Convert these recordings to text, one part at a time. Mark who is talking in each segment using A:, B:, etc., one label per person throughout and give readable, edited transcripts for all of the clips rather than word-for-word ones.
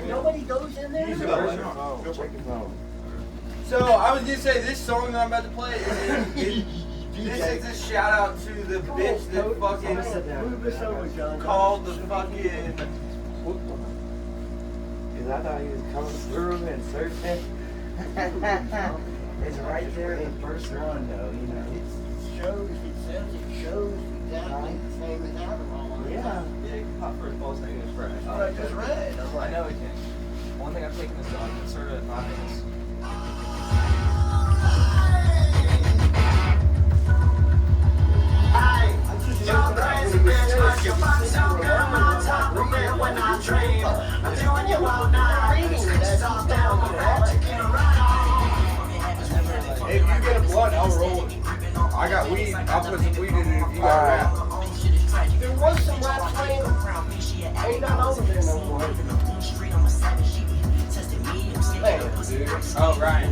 A: Nobody goes in there?
B: So I was gonna say this song that I'm about to play is this is a shout out to the bitch that fucking called the fucking.
C: Cause I thought he was coming through and searching. It's right there in first one though, you know.
A: It says it shows exactly the same as Adderall.
C: Yeah.
D: Yeah, you can pop for a false negative fresh.
A: I just read.
D: I know it can. One thing I've taken this on, it's sort of not this.
B: If you get a blunt, I'll roll it. I got weed. I'll put some weed in it if you got rap.
A: There was some rap playing. Ain't nothing over there no more.
B: Hey, dude. Oh, Ryan.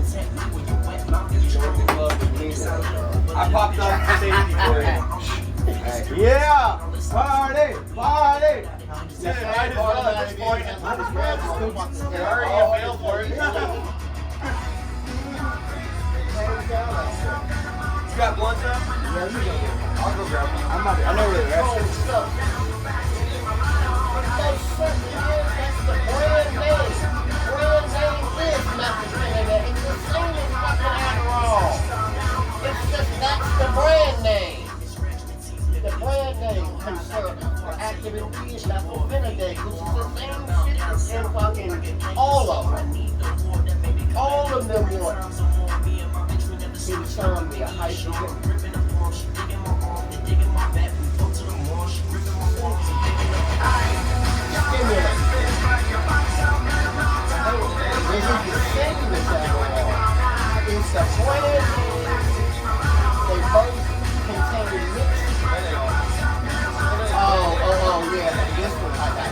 B: I popped up the safety for you.
C: Yeah! Party! Party!
B: Yeah, I just love at this point. They're already available for it. You got blunts up?
C: Yeah, you go.
B: I'll go grab one.
C: I know where the rest is.
A: That's the brand name. Brand name this Mafia. It's the same as fucking Adderall. It's just that's the brand name. The brand name concern for active ingredient methylphenidate, which is the same shit that's in fucking all of them. All of them want insomnia, hydrogen. Stimulant. This is the same as Adderall. It's the brand name. They both contain mixed. Oh, yeah. This one, I got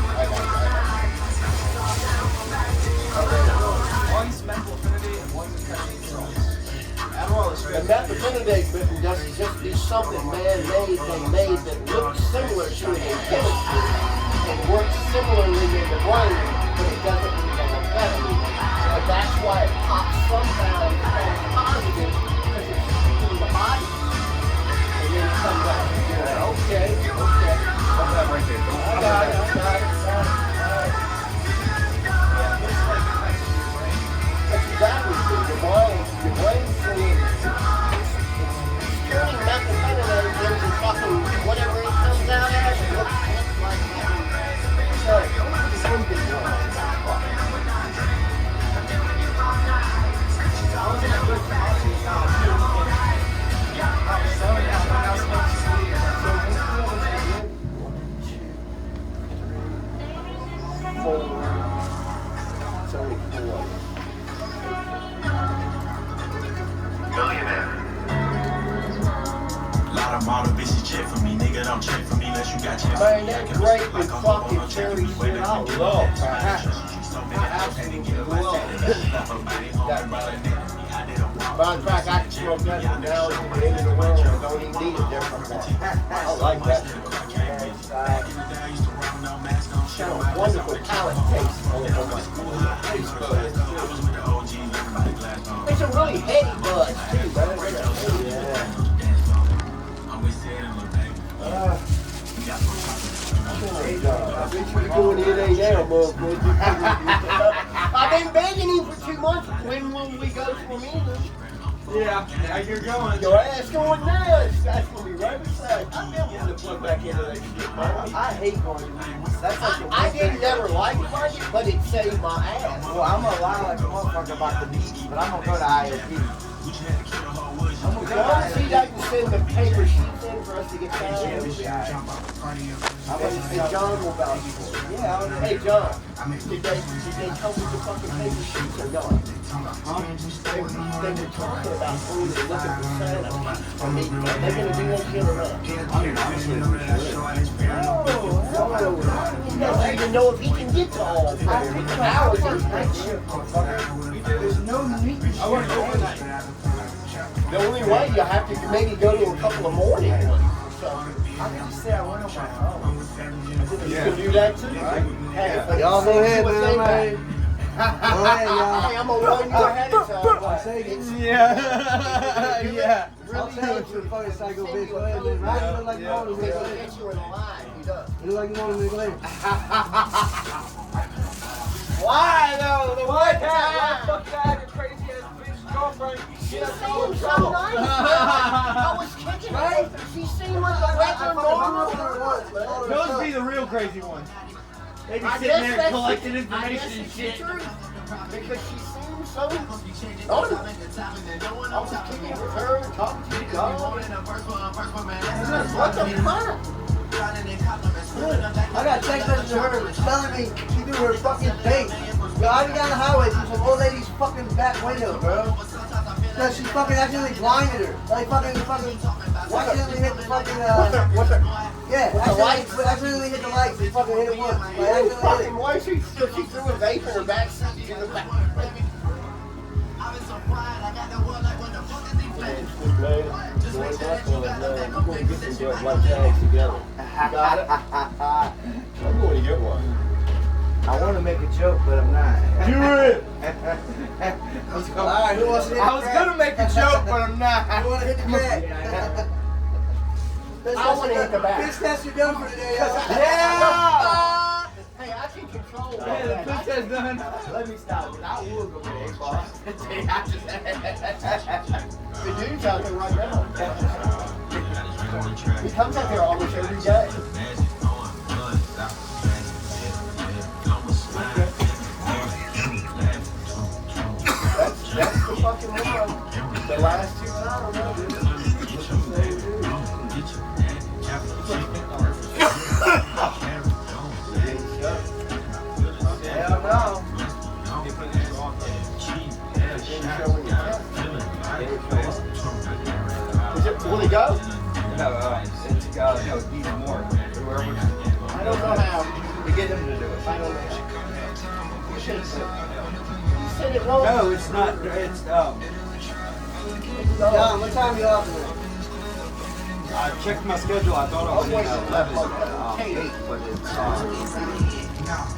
D: One's methylphenidate and one's caffeine salts. Adderall is
A: The
D: straight.
A: methylphenidate doesn't just be something man-made they made that looks similar to it in chemistry and works similarly in the brain, but it doesn't mean that amphetamine. But that's why it pops sometimes as positive because it's in the body. And then it comes out. Okay.
B: Pop that right there.
A: I got it. That's exactly true. Your brain's saying it's turning methylphenidate into fucking whatever it comes out as. It looks like so something wrong. It's only 4.
E: Lot of model bitches check for me, nigga don't check for me unless you got check for
A: Man,
E: me.
A: that grape and fucking cherry shit, I love that. Matter of fact, I can smoke that from now to the end of the world and don't even need a different one. I like that. Got a wonderful palate taste. It's a really heady buzz too, man. I've been going in now, motherfucker. I've been begging him for 2 months. When will we go to a meeting?
B: Yeah, now you're going.
A: Your ass going nuts. That's gonna be right beside. I never want to plug back into that shit, man.
C: I hate going to meetings. That's like the
A: I
C: worst
A: didn't
C: thing.
A: never like it, but it saved my ass.
C: Well, I'm gonna lie like a motherfucker about the meetings, but I'm gonna go to IOP. I'm gonna go to
A: John, see, I
C: IOP.
A: can send the paper sheets in for us to get signed.
C: Hey,
A: John will vouch for it.
C: Yeah,
A: Hey, John, did they come with the fucking paper sheets or not?
C: huh?
A: They were talking about who they're looking for Santa. I mean, are they gonna do that shit or not? He doesn't even know if he can get to all of hours of that shit.
C: There's no meeting.
B: I want to overnight.
A: The only way you have to maybe go to a couple of morning ones. something.
C: I can just say I went on my own.
A: You can do that too. Hey,
F: Y'all go ahead,
A: what
F: man.
A: they
F: I'm ready.
A: got.
F: Go ahead, y'all.
A: Hey, I'm gonna warn you ahead of time.
B: Yeah. Yeah.
F: I'll tell you to the fucking psycho bitch. Go ahead, man. Right? You look like you want to
A: He'll
F: go ahead.
A: get you in a lie. He does.
F: You look like you want to go ahead.
B: Why though? The one time.
D: Fuck that, your crazy ass bitch girlfriend.
A: She seemed so nice, man. I was kicking her. She seemed like a regular normal girl, man.
B: Those be the real crazy ones. They be
A: I
B: sitting
A: guess
B: there
A: that's
B: collecting
A: I
B: information
A: guess
B: and
A: it's
B: shit.
A: the truth. Because she seemed so honest. I was kicking with her, talking to you, God. What the fuck?
F: I got text messages of her telling me she threw her fucking face. Yo, I was down the highway through some old lady's fucking back window, bro. Because she fucking accidentally blinded her. Like fucking accidentally hit the fucking yeah, accidentally hit the lights and fucking hit it once. Like accidentally hit
A: Fucking
F: it.
A: why she threw a vape in her backseat in the back.
C: Got it? I'm going to get one.
F: I want to make a joke, but I'm not.
B: Do it.
F: Alright, who wants to hit
B: I was gonna make a joke, but I'm not.
F: Who want to hit the crack?
A: I want to hit the back.
F: Bitch test you done for today, y'all.
B: Yeah.
A: Hey, I can control
B: Yeah,
A: that.
B: the bitch has done.
C: Let me stop. I will go get a bar.
A: The dude's out there right now. He comes out there almost every day. That's the fucking one. The last two times,
C: Hell no.
A: Will he go?
C: No, it's even more. Whoever.
A: I don't know how.
C: To get him to do it.
A: I don't know. You should have said. You said it wrong.
C: No, it's not. It's
F: John, what time you off today?
C: I checked my schedule. I thought I was in 11, 8, but it's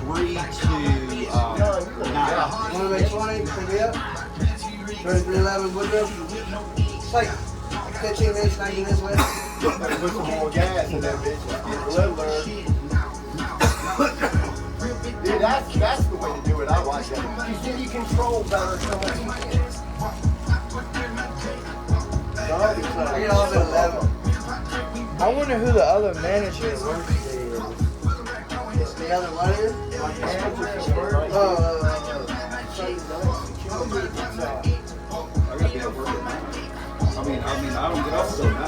C: 3 to 9.
F: Want to make 20? Pick me up? 3311 Woodruff? It's like 15 minutes, 90 minutes away.
A: Better put some more gas in that bitch. Get a little. Dude, that's the way to do it. I like that. Because then you control better so much easier.
F: I get off at 11.
B: I wonder who the other manager works with.
F: The other one is? Oh,
C: I gotta be at work at 9. I mean, I don't get off till 9.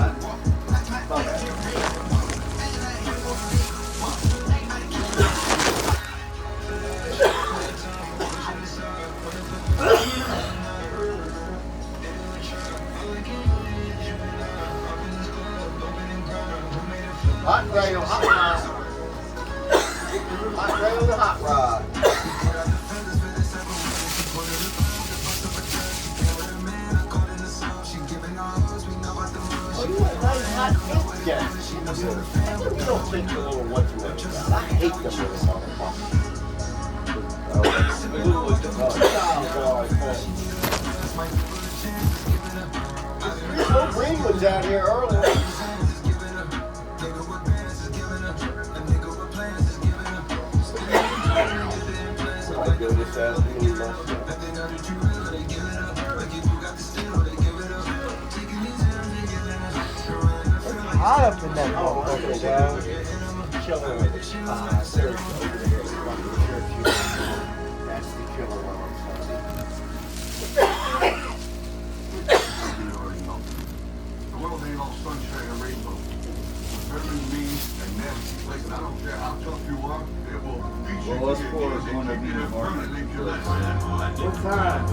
A: Hot rail, hot rod. Hot rail and hot rod. Oh, you want nice hot pink? Yeah. I don't think the little what's-your-name guys. I hate them little motherfuckers. No green was out here earlier.
B: Hot up in that motherfucker, dog.
A: That's the killer one.
G: The world ain't all sunshine and rainbow. Whatever it means and nasty place, and I don't care how tough you are, it will beat you.
C: Well, us four is going to be the
G: permanently to your life.
B: What time?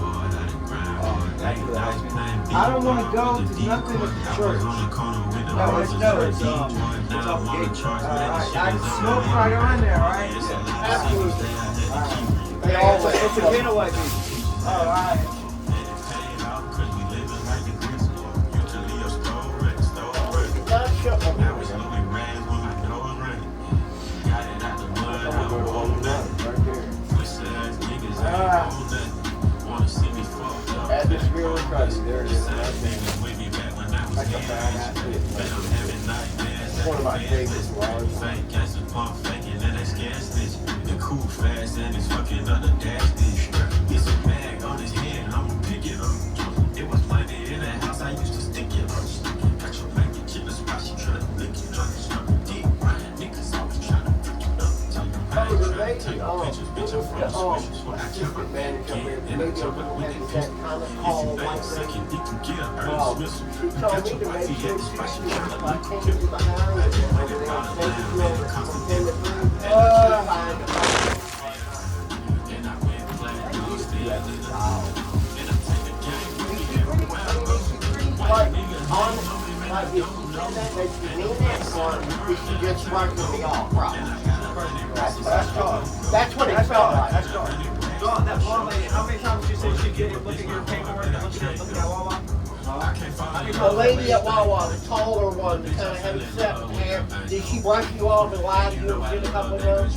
B: I don't want to go to nothing at the church.
C: No, it's up gate.
B: I can smoke right on there, right?
A: Absolutely.
B: They always.
C: It's a getaway beach.
B: Alright.
A: Not shut up.
C: there it is. That's a badass hit. It's one of my favorites, Lars.
E: The cool fast and it's fucking up the dash dish. It's a bag on his head, I'ma pick it up. It was money in the house, I used to stick it up. Got your back, you kill a spot, she tryna lick it, tryna suck it deep. Niggas always tryna pick it up. Tell you
A: Oh, the lady, assistant manager, maybe I'm gonna have that kind of call like that. She told me to make sure she I came to my house and they were taking you over from 10 to 3. Like, if you said that, that you mean that, or if you just worked with me off, right? That's what it felt like.
D: That's John. John, that blonde lady, how many times did you say she'd get look at your paperwork and look at Wawa?
A: The lady at Wawa, the taller one, the kind of heavy set hair, did she brush you off and lie to you and get a couple of those?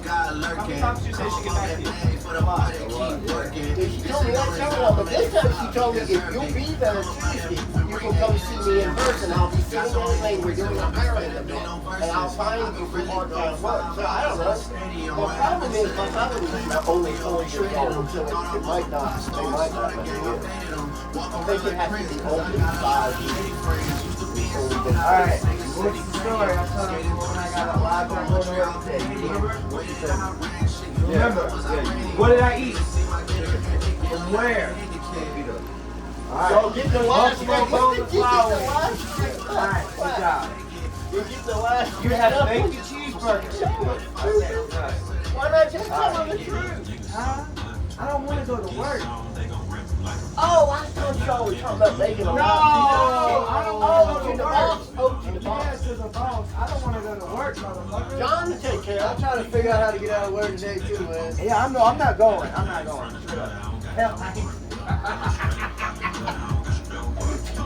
D: How many times did you say she get back to you?
A: She told me that several, but this time she told me if you'll be there Tuesday, you can come see me in person. I'll be sitting in the lane, we're doing a hiring event, and I'll find you for part-time work. So I don't know. The problem is my father was only 4 years old, so it might not, they might not let me in. I think it has to be open 5 years.
F: Alright, what's the story? I told you when I got a live on every day.
D: Remember, what did I eat? From where?
F: Alright.
A: So get the last
F: Multiple bowls of flour.
A: Alright,
F: Alright, good job.
A: you get the last
F: You had a bacon cheeseburger.
A: Why not just tell them the truth?
F: Huh? I don't want to go to work.
A: Oh, I thought y'all were talking about making a
F: No,
A: lot.
F: I don't want to go to work.
A: Oh, to the boss.
F: Yes, to the boss. I don't want to go to work, motherfucker.
A: John to take care
F: I'm
A: of.
F: trying to figure out how to get out of work today too, man. Yeah, I'm not going. I'm not going. Hell,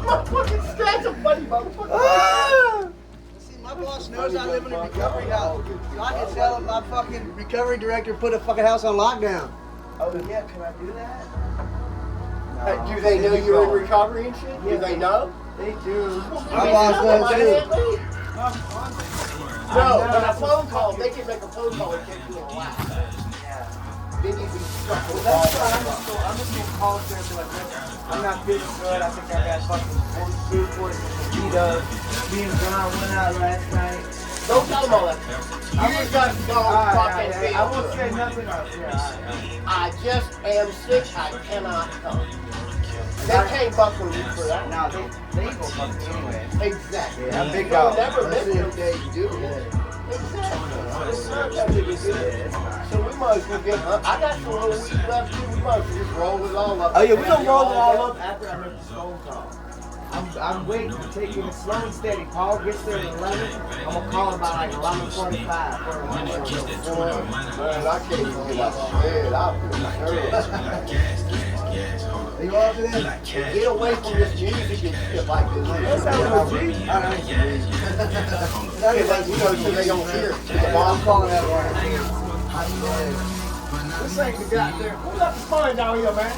A: Motherfucking that's a funny motherfucker.
F: See, my boss knows I live in a recovery house. So I can tell my fucking recovery director put a fucking house on lockdown. Oh yeah, can I do that?
A: Do they know you're in recovery and shit? Do they know?
F: They do.
A: My
F: boss does too.
A: No, but a phone call, they can make a phone call and take you a laugh. Then you be stuck with all
F: I'm just gonna call up there and be like, listen, I'm not feeling good. I think I got fucking food poisoning. Me and John went out last night.
A: Don't tell them all that. You just got to go fucking feel
F: I won't
A: good.
F: say nothing else. Yeah,
A: I just am sick. I cannot come. They can't buckle you for that.
F: No, they ain't gonna fuck me anyway.
A: Exactly.
F: Yeah, I'm big
A: You'll
F: dog.
A: never miss no day you do it. Exactly. It's not that big a deal. So we might as well get. I got some little weed left too. We might as well just roll it all up.
F: Oh yeah, we gonna roll it all up after I make this phone call. I'm waiting to take it slow and steady. Paul gets there at 11. I'm gonna call him by like 11:45.
A: Man, I can't even get out of bed. I feel nervous.
F: Are you off today?
A: Get away from this music and shit like this.
F: That's how it is.
A: You know, so they don't hear it. The
F: I'm
A: bomb
F: calling that one.
D: This ain't the goddamn. Who left the phone down here, man?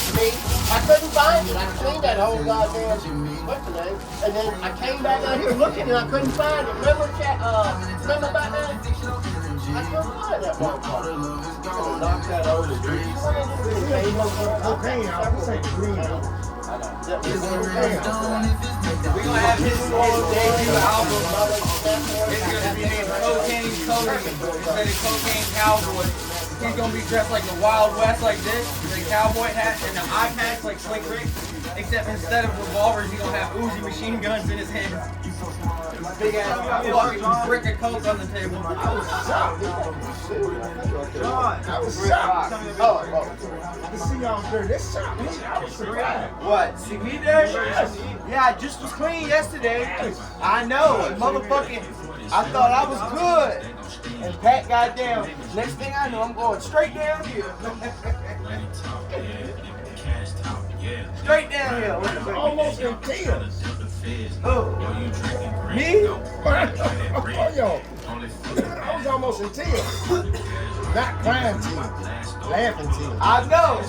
A: Me, I couldn't find it. I cleaned that whole goddamn, what's the name? And then I came back out here looking and I couldn't find it. Remember about that? I couldn't find that one part. Gonna knock that over.
D: Cocaine out. This ain't green.
A: We're
B: gonna have his debut album. It's gonna be named Cocaine Cody instead of Cocaine Cowboy. He's gonna be dressed like the Wild West like this, with a cowboy hat and the eye patch like Slick Rick. Except instead of revolvers, he's gonna have Uzi machine guns in his hands. Big ass fucking brick of coke on the table.
D: I see y'all there. This shot, I was surprised.
F: What? See me there? Yeah, I just was clean yesterday. I know, motherfucking. I thought I was good. And Pat got down. Next thing I know, I'm going straight down here. Straight down here.
D: Almost in tears.
F: Oh. Me?
D: Oh, yo. I was almost in tears. Not crying tears.
H: laughing team.
F: I know.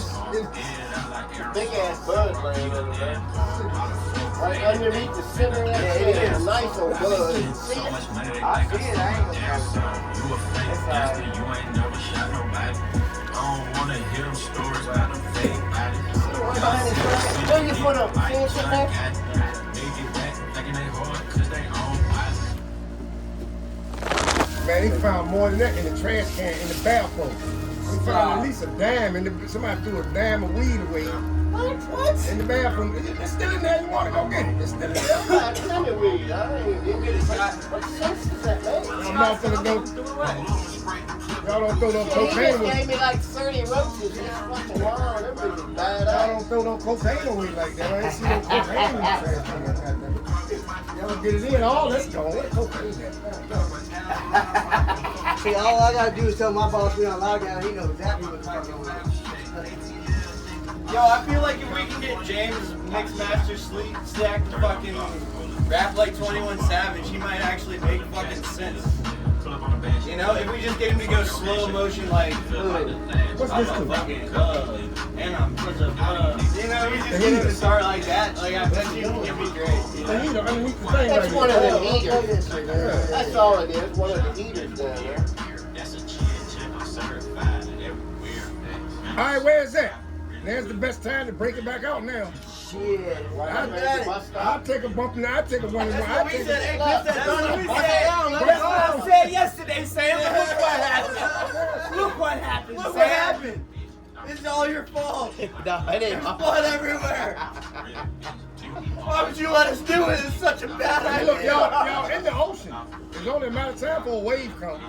A: Big ass bud laying over there. Right underneath the center of that
F: Yeah, it
A: thing.
F: is.
A: Nice old bud. See it?
F: I see it. I ain't gonna
E: You a fake gangster, you ain't never shot nobody. I don't wanna hear them stories about them fake bodies.
A: Right behind his back. Then you put a fence in there.
E: They get back thinking they hard 'cause they own bodies.
H: Man, he found more than that in the trash can in the bathroom. He found at least a dime, and somebody threw a dime of weed away
A: What?
H: in the bathroom. It's still in there. You want to go get it? It's still in there.
A: God, tell me weed. I ain't didn't get it. What sense does that make?
H: I'm not gonna go. Y'all don't throw no
A: He
H: cocaine
A: just
H: away.
A: gave me like 30 roaches. He's fucking wild. That bitch is bad.
H: Y'all don't throw no cocaine away like that. I ain't seen no cocaine in the trash can. Y'all get it in. Oh, let's go. What cocaine at?
F: See, all I gotta do is tell my boss we on lockdown. He knows exactly what's going on.
B: Yo, I feel like if we can get James Mixmaster Stack to fucking rap like 21 Savage, he might actually make fucking sense. You know, if we just get him to go slow motion like,
H: What's
B: I'm
H: this
B: a
H: to?
B: fucking and I'm such a you know, we just get him to start like that. Like, I bet you it'd be great. You
H: The
B: know?
H: heater underneath the thing
A: That's
H: right
A: one
H: there.
A: of the heaters. That's all it is. One of the heaters down there.
E: That's a chin check, I'm certified in everywhere.
H: All right, where is that? There's the best time to break it back out now.
F: Shit.
H: I'll take a bump and I'll take a one and one. I'll take a
B: Hey, Chris, that's what we said.
H: That's what I
B: said yesterday, Sam. Look what happened. Look what happened. Look what happened. It's all your fault.
A: No, it ain't.
B: Blood everywhere. Why would you let us do it? It's such a bad
H: Hey, look,
B: idea.
H: y'all in the ocean. There's only a matter of time for a wave come.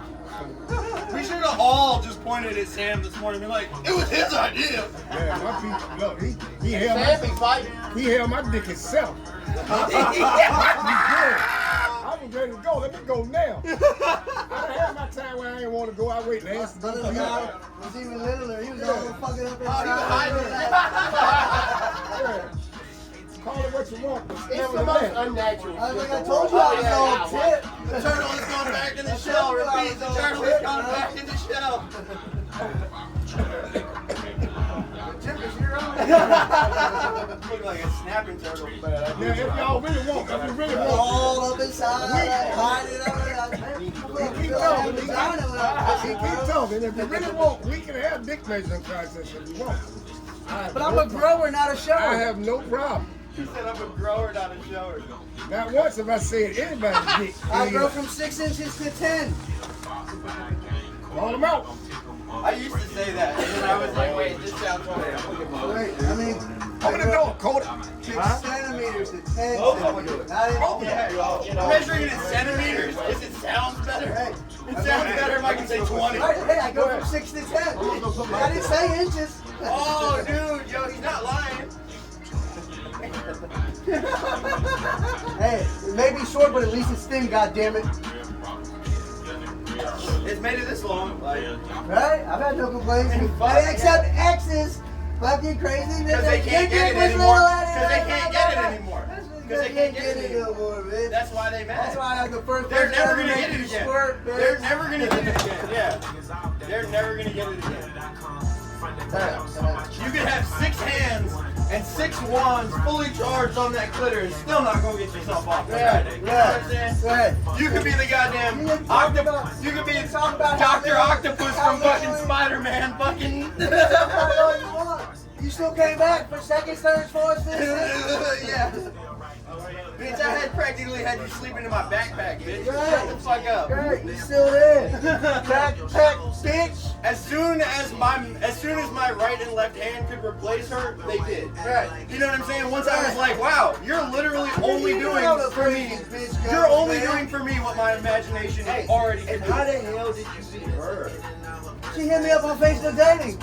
B: We should have all just pointed at Sam this morning and been like, it was his idea.
H: Yeah, my people, look, he
A: Sam be fighting.
H: held my dick himself. I was ready to go. Let me go now. I had my time where I didn't want to go. I wait and ask the
F: Brother guy was even littler. He was all fucking up
H: Yeah. Call it what you want, but
A: It's
H: never
A: the most unnatural.
F: I think I
A: shit.
F: told you I was
A: Oh,
F: on tip.
B: The turtle is going back in the shell. Repeat, the turtle is going back in the shell. Look like a snapping turtle.
H: Now, if y'all really want, if you really want,
F: All up inside, hiding up.
H: keep talking. Keep talking. If you really want, we can have dick measuring contests if you want.
F: But I'm a grower, not a
H: I
F: shower.
H: have no problem.
B: He said I'm a grower, not a shower.
H: Not once have I said anybody's dick.
F: I grow from 6 inches to 10.
H: Call them out.
B: I used to say that, and then I was like, wait, this sounds right.
F: Wait, I mean,
H: Open the door, Cody.
F: 6 centimeters to 10 centimeters.
H: Open it.
B: Yeah, measuring it in centimeters, if it sounds better. It sounds better if I can say 20.
F: Hey, I go from 6 to 10. I didn't say inches.
B: Oh, dude, yo, he's not lying.
F: Hey, it may be short, but at least it's thin, goddammit.
B: It's made it this long. Like,
F: Right? I've had no complaints. Hey, except X's. Fucking crazy.
B: because they can't get it anymore. Because they can't get it anymore. Because they can't get it
F: no
B: anymore.
F: more, bitch.
B: That's why they
F: That's
B: mad.
F: why I had the first
B: They're
F: person
B: never
F: ever
B: gonna
F: make
B: get it
F: me
B: again.
F: squirt, bitch.
B: They're never gonna get it again. Yeah. They're never gonna get it again. You could have 6 hands and 6 wands fully charged on that glitter and still not gonna get yourself off.
F: Yeah,
B: You know what I'm saying?
F: Right.
B: You could be the goddamn octopus. You could be
F: Talk about
B: Dr.
F: how
B: Octopus from fucking Spider-Man. Fucking.
F: all you want. You still came back for seconds, thirds, fourths, fifths.
B: Yeah. Bitch, I had practically had you sleeping in my backpack, bitch. Shut the fuck up.
F: Right, you still there. Backpack, bitch.
B: As soon as my right and left hand could replace her, they did.
F: Right.
B: You know what I'm saying? Once I was like, wow, you're literally only doing for me.
F: Bitch,
B: You're only doing for me what my imagination already can
C: And
B: do.
C: how the hell did you see her?
F: She hit me up on Facebook dating.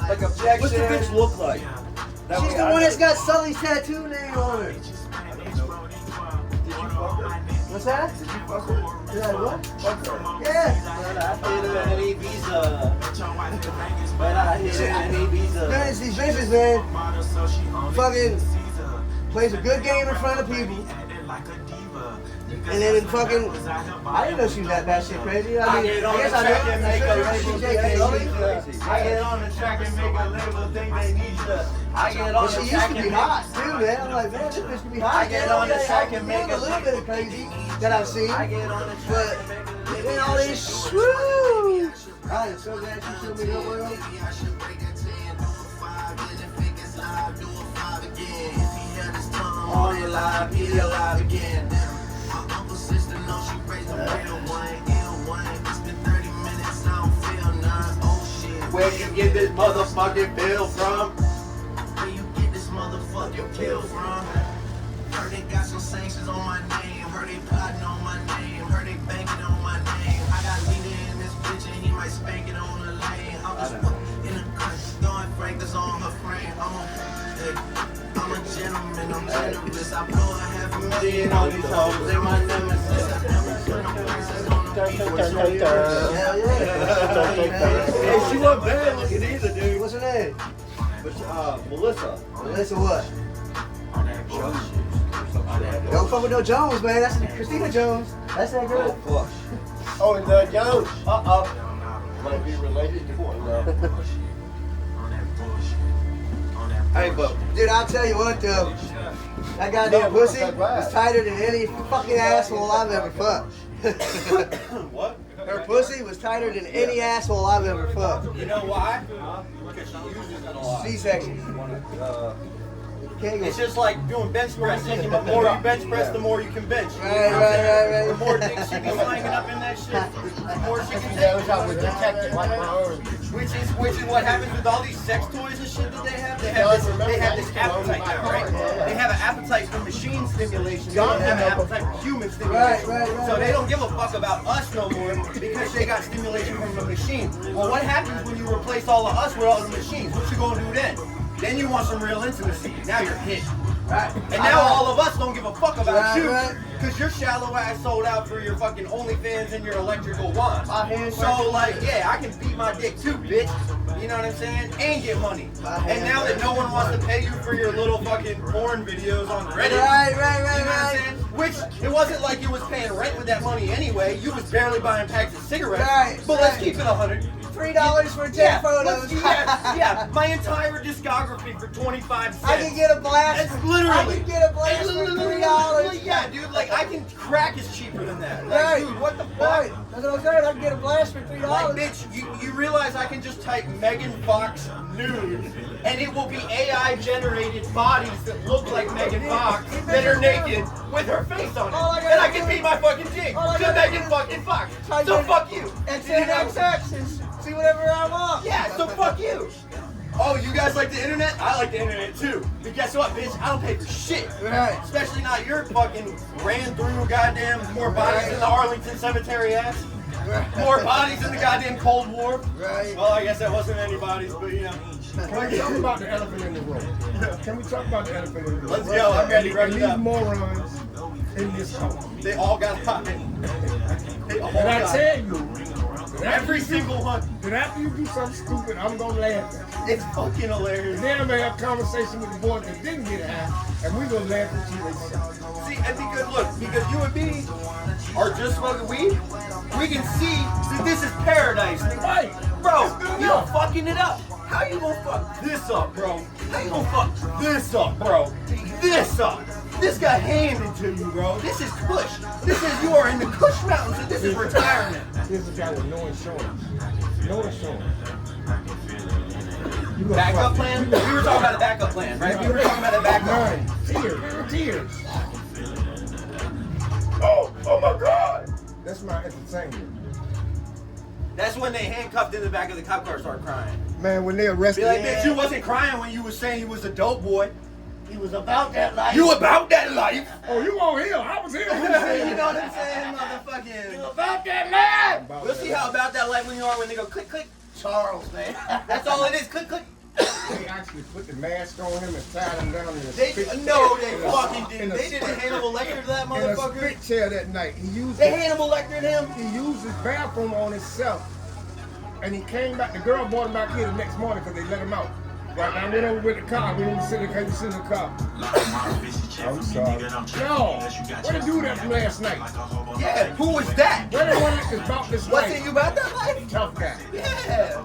C: Like objection. What's the bitch look like?
F: She's the one that's got Sully's tattoo name on her. What's that? Did you fuck her? Did I what? Fuck her. Yeah.
C: But I hit her in Ibiza. But I hit her in Ibiza.
F: Man, it's these bitches, man. Fucking plays a good game in front of people. And then fucking, I didn't know she was that bad shit crazy. I mean, I guess I knew. crazy.
D: I get on the track and make a label think they need to. I get
F: Well,
D: on
F: she
D: the
F: used
D: track
F: to
D: and
F: be
D: make.
F: hot too, man. I'm like, man, this bitch can be hot.
D: I get on the track and make
F: a little bit of crazy that I've seen.
D: I get on the track and make a
F: But
D: label.
F: then all this, woo! I am so glad she showed me that world.
D: On it live, he alive again. Where you get this motherfucking bill from?
E: Where you get this motherfucking pill from? Heard they got some sanctions on my name. Heard they plotting on my name. Heard they banking on my name. I got leader in this bitch and he might spank it on the lane. I'm just in the cut, throwing frankers on her frame. I'm a gentleman, I'm generous. I blow a $500,000 on these hoes. They my nemesis. I never put no prices on them.
F: Hell yeah.
C: Hey, she wasn't bad looking either, dude.
F: What's her name?
C: But, Melissa.
F: Melissa what? Don't fuck with no Jones, man. That's Christina Jones. That's that girl.
C: Oh, fuck.
A: Oh, and Jones. Might be related to one, though.
C: Hey, but
F: Dude, I'll tell you what, though. That goddamn pussy was tighter than any fucking asshole I've ever fucked.
C: what?
F: Her pussy was tighter than any asshole I've ever fucked.
B: You know why? Because she uses it a lot.
F: C-section.
B: It's just like doing bench pressing. The more you bench press, the more you can bench. You know
F: Right,
B: what I'm saying?
F: right.
B: The more dicks she be slanging up in that shit, the more she can
A: Goes
B: take.
A: out with detective like my own.
B: Which is what happens with all these sex toys and shit that they have. They have this appetite now, right? They have an appetite for machine stimulation. They don't have an appetite for human stimulation.
F: Right.
B: So they don't give a fuck about us no more because they got stimulation from the machine. Well, what happens when you replace all of us with all the machines? What you gonna do then? Then you want some real intimacy. Now you're hit.
F: Right.
B: And now all of us don't give a fuck about you
F: Right.
B: because your shallow ass sold out for your fucking OnlyFans and your electrical wand.
F: My hands
B: So like, yeah, I can beat my dick too, bitch. You know what I'm saying? And get money. And now that no one wants to pay you for your little fucking porn videos on Reddit.
F: Right.
B: You know what I'm saying? Which, it wasn't like you was paying rent with that money anyway. You was barely buying packs of cigarettes.
F: Right,
B: But let's
F: right.
B: keep it 100.
F: $3 for 10
B: Yeah,
F: photos.
B: yeah, my entire discography for 25 cents.
F: I can get a blast.
B: That's literally.
F: I can get a blast for $3.
B: Yeah, dude, like I can crack is cheaper than that. Like,
F: Right.
B: dude, what the fuck?
F: Right. That's what I'm saying. I can get a blast for $3.
B: Like, bitch, you realize I can just type Megan Fox nude, and it will be AI generated bodies that look like Megan Fox that are naked with her face on it,
F: All I gotta
B: and I can
F: do-
B: beat my fucking dick
F: all I
B: to
F: gotta
B: Megan
F: do-
B: fucking Fox.
F: Type
B: So
F: in-
B: fuck you.
F: And
B: You know?
F: 10XX and see whatever I want.
B: Yeah, so fuck you. Oh, you guys like the internet? I like the internet too. But guess what, bitch? I don't pay for shit.
F: Right.
B: Especially not your fucking ran through goddamn more bodies in the Arlington Cemetery ass. More bodies in the goddamn Cold War.
F: Right.
B: Well, I guess that wasn't any bodies, but you know.
H: Can we talk about the elephant in the room? Can we talk about the elephant in the room?
B: Let's go. I'm ready. Run it
H: These
B: up.
H: morons in this house.
B: They all got high. They all
H: And I
B: got
H: tell you,
B: every single one.
H: that after you do something stupid, I'm gonna laugh at you.
B: It's fucking hilarious.
H: And then I'm gonna have a conversation with the boys that didn't get high, and we're gonna laugh at you themselves.
B: See, and because look, because you and me are just smoking weed, we can see that this is paradise.
H: Right.
B: Bro, you're fucking it up. How you gonna fuck this up, bro? How you gonna fuck this up, bro? This up. This got handed to you, bro. This is Kush. This is, you are in the Kush Mountains and this is retirement.
H: Here's a guy with no insurance. No insurance. You gonna
B: Backup
H: fuck-
B: plan? We were talking about a backup plan, right? We were talking about a backup plan.
H: Nine. Tears.
B: Oh my God.
H: That's my entertainment.
B: That's when they handcuffed in the back of the cop car started crying.
H: Man, when they arrested
B: Be like,
H: me,
B: bitch, you wasn't crying when you was saying you was a dope boy.
A: He was about that life.
B: You about that life.
H: oh, you on here? I was here.
B: You know what I'm saying, motherfucking.
A: About that life.
B: We'll see how about that life when you are when they go click, click.
A: Charles, man.
B: That's all it is, click, click.
H: They actually put the mask on him and tied him down in a
B: They
H: spit
B: no, they
H: in a-
B: fucking
H: in
B: didn't.
H: a
B: They did a
H: spit-
B: Hannibal Lecter to that
H: in a
B: motherfucker.
H: spit chair that night. He used
B: They
H: it.
B: Hannibal Lectered him.
H: He used his bathroom on himself, and he came back. The girl brought him back here the next morning because they let him out. Right now, I went over with the car. We didn't sit in the car. I'm sorry. No, what did do that from last night?
B: Yeah, who was that?
H: What the one that is about this
B: Wasn't
H: life?
B: you about that life?
H: Tough guy.
B: Yeah.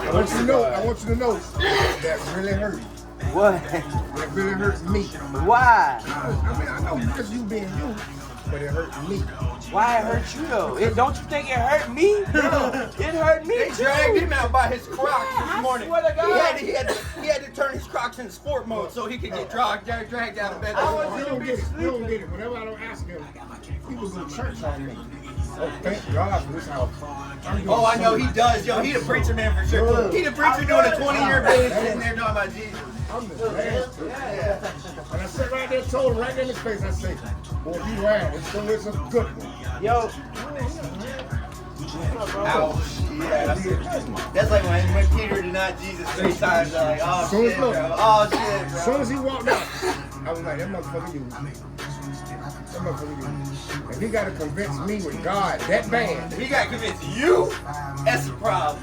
H: I want you to know that really hurt.
I: What?
H: That really hurt me.
I: Why?
H: I mean, I know because you being you, but it hurt me.
I: Why it hurt you though? Don't you think it hurt me? It hurt me
B: They
I: too.
B: dragged him out by his Crocs this morning.
I: swear to God.
B: He had to turn his Crocs into sport mode so he could get dragged out of bed.
H: You don't get it. You don't get it. Whenever I don't ask him, he was in church on me. Oh, thank God for this house.
B: Oh, I know he does. Yo, he the preacher man for sure. He the preacher doing a 20-year bid sitting there talking about Jesus.
H: I'm the man. And I sat right there, told him right in his face, I say, boy, you lying. It's a good one.
I: Yo,
B: Ouch. Yeah, that's like when Peter denied Jesus 3 times. I'm like, oh shit, bro. Oh shit, bro.
H: As soon as he walked out, I was like, that motherfucker you. That motherfucker you. And he got to convince me with God that bad.
B: He got to convince you. That's the problem.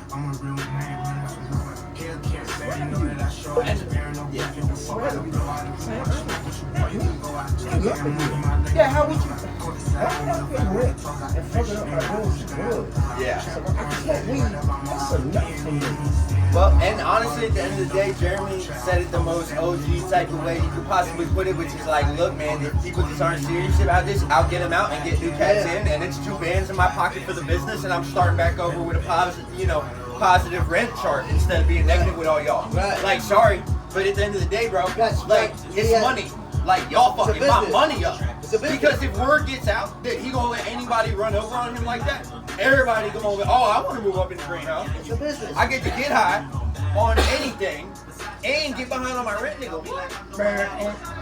I: yeah, how would you?
B: Yeah.
H: That's enough for me.
B: Well, and honestly, at the end of the day, Jeremy said it the most OG type of way you could possibly put it, which is like, look, man, if people just aren't serious about this, I'll get them out and get new cats in, and it's 2 bands in my pocket for the business, and I'm starting back over with a positive rent chart instead of being negative with all y'all.
F: Right.
B: Like, sorry, but at the end of the day, bro, like, it's money. Like, y'all fucking my money up. Because if word gets out that he gonna let anybody run over on him like that, everybody gonna go, oh, I wanna move up in the greenhouse.
F: It's a business.
B: I get to get high on anything and get behind on my rent, nigga.
H: Man,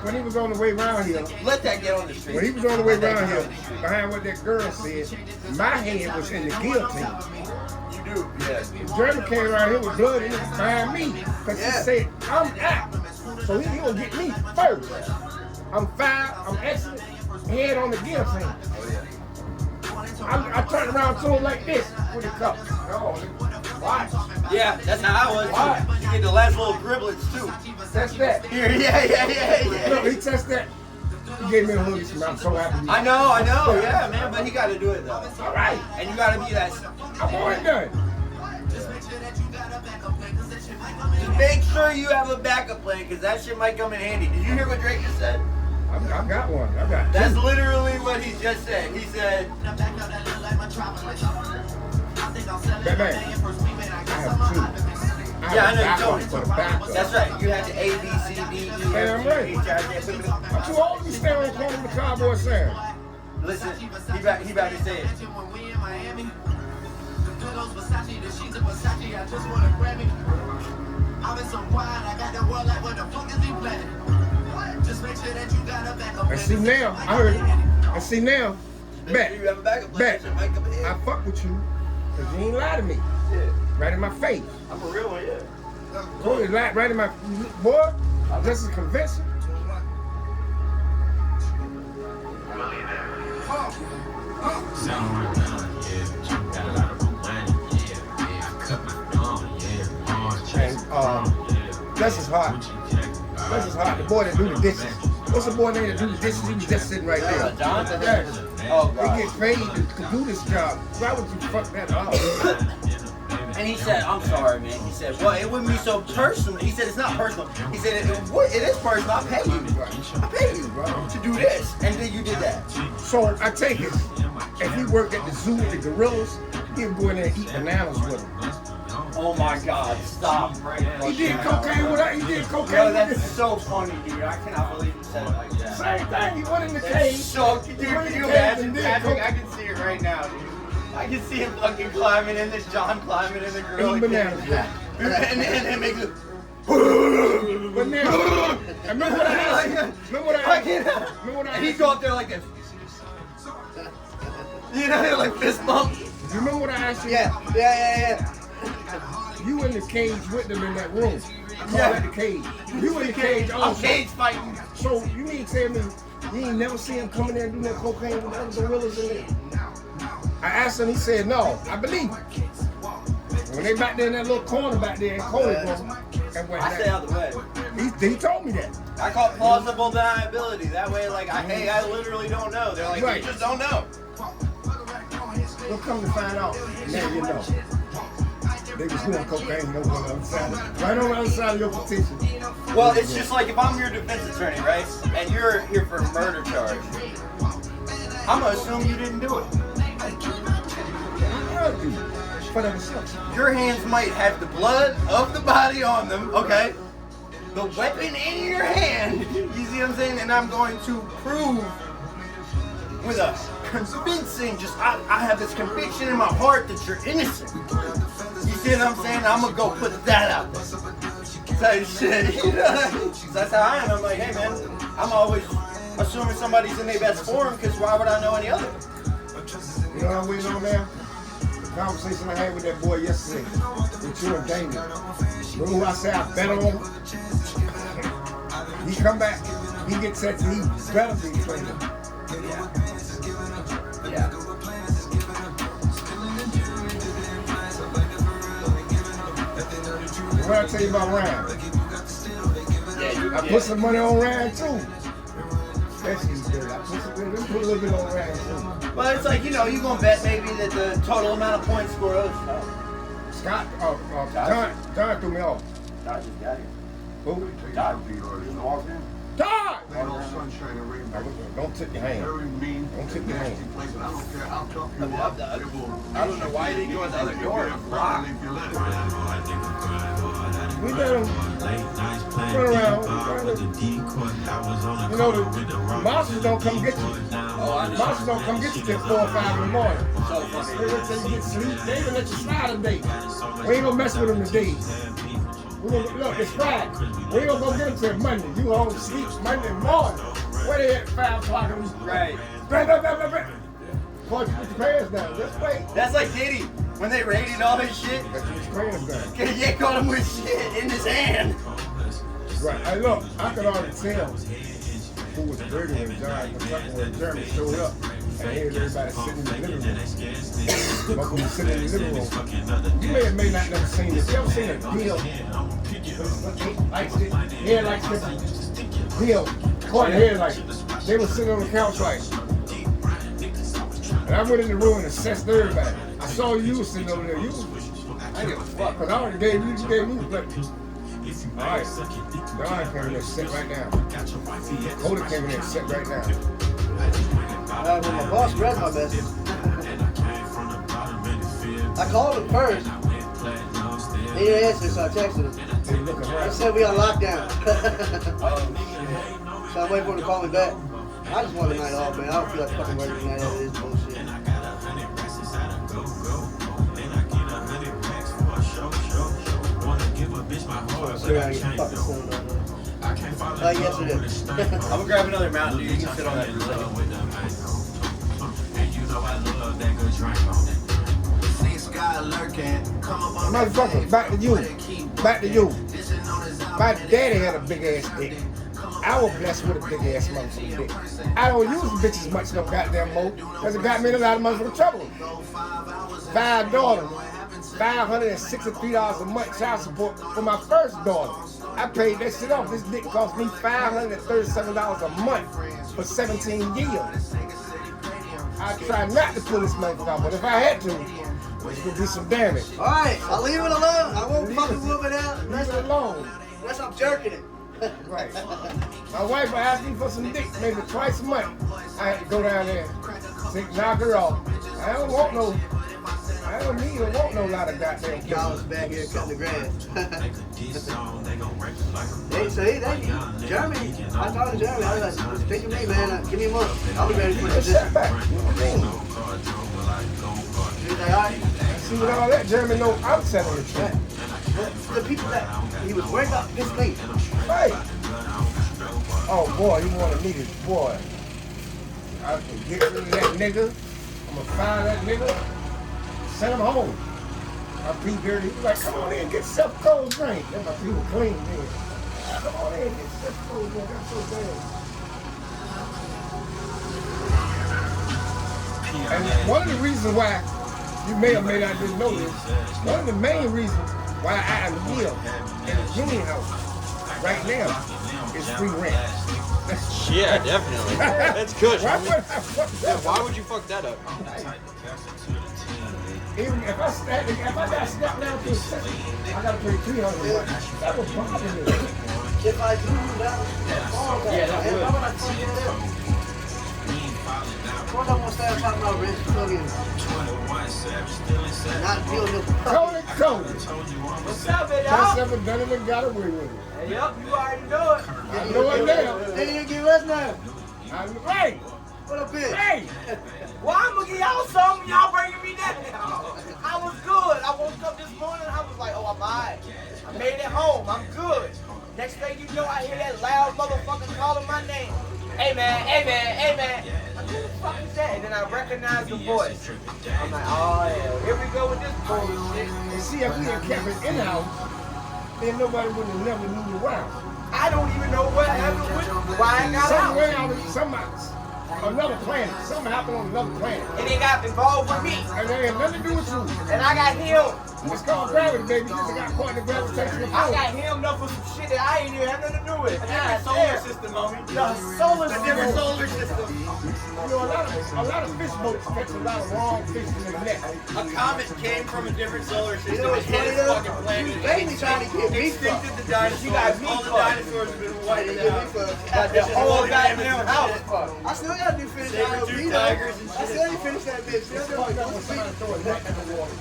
H: when he was on the way around here,
B: Let that get on the street.
H: when he was on the way around here, behind what that girl said, my head was in the guillotine.
B: You do, yes.
H: Jeremy came around here with blood in it behind me because he said, I'm out. So he gonna get me first. I'm fired, I'm excellent, head on the guillotine. I turned around to him like this with the cup. Watch.
B: Yeah, that's how I was. You get the last little driblets too.
H: That's that.
B: Here, yeah.
H: No, he touched that. He gave me a hoodie, so I'm so happy.
B: I know, yeah, man, but he got to do it though.
H: All right.
B: And you got to be that.
H: I'm already done.
B: Just make sure you have a backup plan, because that shit might come in handy. Did you hear what Drake just said?
H: I got one. I got two.
B: That's literally what he just said. He said,
H: Batman, I have two.
B: yeah, I know you told me.
H: For the backup.
B: That's right. You had the A, B, C, D, E, F, G,
H: Damn right.
B: H, I, J, K.
H: I'm too old to be standing on the corner with the cowboy saying.
B: Listen, he about to say it.
H: And see now, I heard it. And see now, bet,
B: You have a backup plan.
H: bet,
B: That shit might come in handy.
H: I fuck with you because you ain't lie to me.
B: Yeah.
H: Right in my face.
B: I'm a real one, yeah.
H: Boy, you lied right in my, boy, this is convincing. And this is hot. This is hot. The boy that do the dishes. What's the boy name that do the dishes? He was just sitting right there.
B: Jonathan?
H: Yes.
B: Oh, God.
H: He gets paid to do this job. Why would you fuck that up?
B: And he said, I'm sorry, man. He said, well, it wouldn't be so personal. He said, it's not personal. He said, it is personal. I pay you. I pay you, bro, to do this. And then you did that.
H: So I take it. If he worked at the zoo with the gorillas, he'd go in there and eat bananas with them.
B: Oh, my God. Stop.
H: He did cocaine with her. He did cocaine
B: Yo,
H: with
B: that's
H: this.
B: so funny, dude. I cannot believe you said it like that.
H: Same thing. He went in the
B: That's
H: cage.
B: so, dude,
H: He went
B: can
H: in
B: you
H: the cage
B: imagine,
H: and did
B: Patrick? I
H: cocaine.
B: can see it right now, dude. I can see him fucking climbing in this, John climbing in the gorilla.
H: Eating bananas with him.
B: And make it.
H: But now, remember what I asked you? Remember what I asked you? Remember what I asked
B: He'd
H: you?
B: go up there like this. You know, like fist bump.
H: You remember what I asked you?
F: Yeah.
H: You in the cage with them in that room. I call
B: Yeah.
H: that the cage. You in the cage
B: I'm
H: also.
B: cage fighting.
H: So you mean to tell me you ain't never seen him come in there and do no cocaine with the other gorillas in there? I asked him, he said no. I believe him. When they back there in that little corner back there in Cody, and when
B: I stay out the way.
H: he told me that.
B: I call it plausible deniability. That way, like, I literally don't know. They're like,
H: Right.
B: you just don't know.
H: We'll come to find out. Now you know. They was doing cocaine over on the other side, right on the other side of your petition.
C: Well, it's just like if I'm your defense attorney, right? And you're here for a murder charge. I'm gonna assume you didn't do it. Your hands might have the blood of the body on them, okay? The weapon in your hand, you see what I'm saying? And I'm going to prove with a convincing, I have this conviction in my heart that you're innocent. You see what I'm saying? I'm gonna go put that out there. Type shit, you know what I mean? That's how I am. I'm like, hey man, I'm always assuming somebody's in their best form because why would I know any other?
H: You know what I'm waiting on now? The conversation I had with that boy yesterday, with you and Damien. Remember who I said I bet on him? He come back, he gets that, he better be clean.
C: Yeah.
H: What I tell you about Ryan? I put some money on Ryan too. Especially I put a little bit on Ryan too.
C: Well, it's like, you know, you're going to bet maybe that the total amount of points scored.
H: Scott, John threw me off.
C: Todd just got here.
H: Who?
G: Todd walked in.
H: Todd!
G: Ain't no sunshine and rainbow.
H: Don't tip your hand.
G: Very mean.
H: Don't tip your hand.
G: Nasty place, and I don't care how tough you are. It will.
B: I don't know why you didn't go in the other door.
G: If you let it.
H: We let him run around. You know, the monsters don't come get you. Monsters don't come get you till 4 or 5 in the morning.
B: So funny.
H: They let you get sleep. They even let you slide today. We ain't gonna mess with them today. Look, it's Friday. We ain't gonna go get them till Monday. You home sleep Monday morning. Where they at 5 o'clock in the
C: Right.
H: Boy, you put your pants down. Just wait.
C: That's like Diddy when they raided all his shit.
H: Put your pants down.
C: Yeah, caught him with shit in his hand.
H: Right. Hey, look, I could already tell who was dirty when John when Jeremy showed up. And here's everybody sitting in the living room. Welcome to sitting in the living room. You may not never seen this. You ever seen a deal? Hair like this. Deal. Caught hair like they were sitting on the couch like. And I went in the room and assessed everybody. I saw you sitting over there. I didn't give a fuck, because I already gave you the plate. All right. Don came in there, sit right down. Cody came in there, sit right down.
F: When my boss read my message, I called him first. He didn't answer, so I texted him. I said we on lockdown. So I'm waiting for him to call me back. I just want a night off, man. I don't feel like fucking working tonight after this bullshit. Yes, it is.
C: I'm gonna grab another Mountain Dew. You can sit on that for a second.
H: Motherfucker, back to you. Back to you. My daddy had a big ass dick. I was blessed with a big ass motherfucking dick. I don't use bitches much no goddamn more, because it got me in a lot of motherfucking trouble. 5 daughters, $563 a month child support for my first daughter. I paid that shit off. This dick cost me $537 a month for 17 years. I try not to pull this motherfucker out, but if I had to, there's gonna be some damage.
F: All right, I'll leave it alone. I won't fucking move it out.
H: Leave it alone.
F: Unless I'm jerking it.
H: Right. My wife will ask me for some dick maybe twice a month. I had to go down there, knock her off. I don't want no lot of goddamn
F: Y'all was back here cutting the grass. Jeremy, I talked to Jeremy. I was like, speak to me, man. Give me more. I'll be ready for this.
H: Sit back.
F: He was like, all right.
H: See with all that, Jeremy know I'm telling the truth.
F: The people that he was worried about this late.
H: Right. Oh boy, you want to meet his boy. I can get rid of that nigga. I'm gonna find that nigga. Send him home. My feet dirty. He's like, come on in, get yourself a cold drink. Then my feet were clean, man. Come on in, get yourself a cold drink. I'm so bad. And one of the reasons why, you may or may not just know this, one of the main reasons why I am here in the Union House right now is free rent.
J: Yeah, definitely. That's good.
H: Why would I fuck
J: Yeah,
H: that
J: why
H: up?
J: would you fuck that up?
H: Even if I got snapped down to a second, I gotta pay $300. That would bother me.
F: If I do that,
B: Yeah, that would.
F: why would I fuck that up? What I'm gonna start talking about rich fucking not dealing with
H: Cody.
I: What's up, man?
H: Just never done it and got away with it.
I: Hey, yup, you already know it.
H: I know it now.
F: They didn't give us none.
H: Hey!
F: What a bitch.
H: Hey!
I: Well, I'm gonna give y'all something. Y'all bringing me that. I was good. I woke up this morning. I was like, oh, I'm alright. I made it home. I'm good. Next thing you know, I hear that loud motherfucker calling my name. Hey, man. Hey, man. Hey, man. Who the fuck is that? And then I recognize the voice. I'm like, oh, yeah. Here we go with this bullshit.
H: And see, if we had kept it in-house, then nobody would have never knew you around.
I: I don't even know what happened with why I got out.
H: Another planet. Something happened on another planet.
I: And they got involved with me.
H: And they had nothing to do with you.
I: And I got him.
H: It's called gravity, baby. You just got caught in the gravitational
I: I
H: pull.
I: got hemmed up for some shit that I ain't even had nothing to do with.
C: A different solar system, homie.
I: The solar
C: A different
I: system.
C: solar system.
H: You know, a lot of fish boats catch a lot of wrong fish in their net.
C: A comet came from a different solar system.
F: You know what's
C: and hit
F: funny
C: its
F: though?
C: fucking planet.
F: You basically trying to get me
C: Extincted
F: fucked.
C: the dinosaurs. All the dinosaurs have been wiped
F: Get me
C: out.
F: fucked.
I: Got the whole goddamn house
C: Shit.
I: fucked.
F: I still gotta do finish that
C: Saber-tooth
F: LP
C: tigers
F: though.
C: and
F: I
C: shit.
F: still ain't finished that bitch. Still doing
H: Fucked up
F: one
H: when somebody throw a net in the water.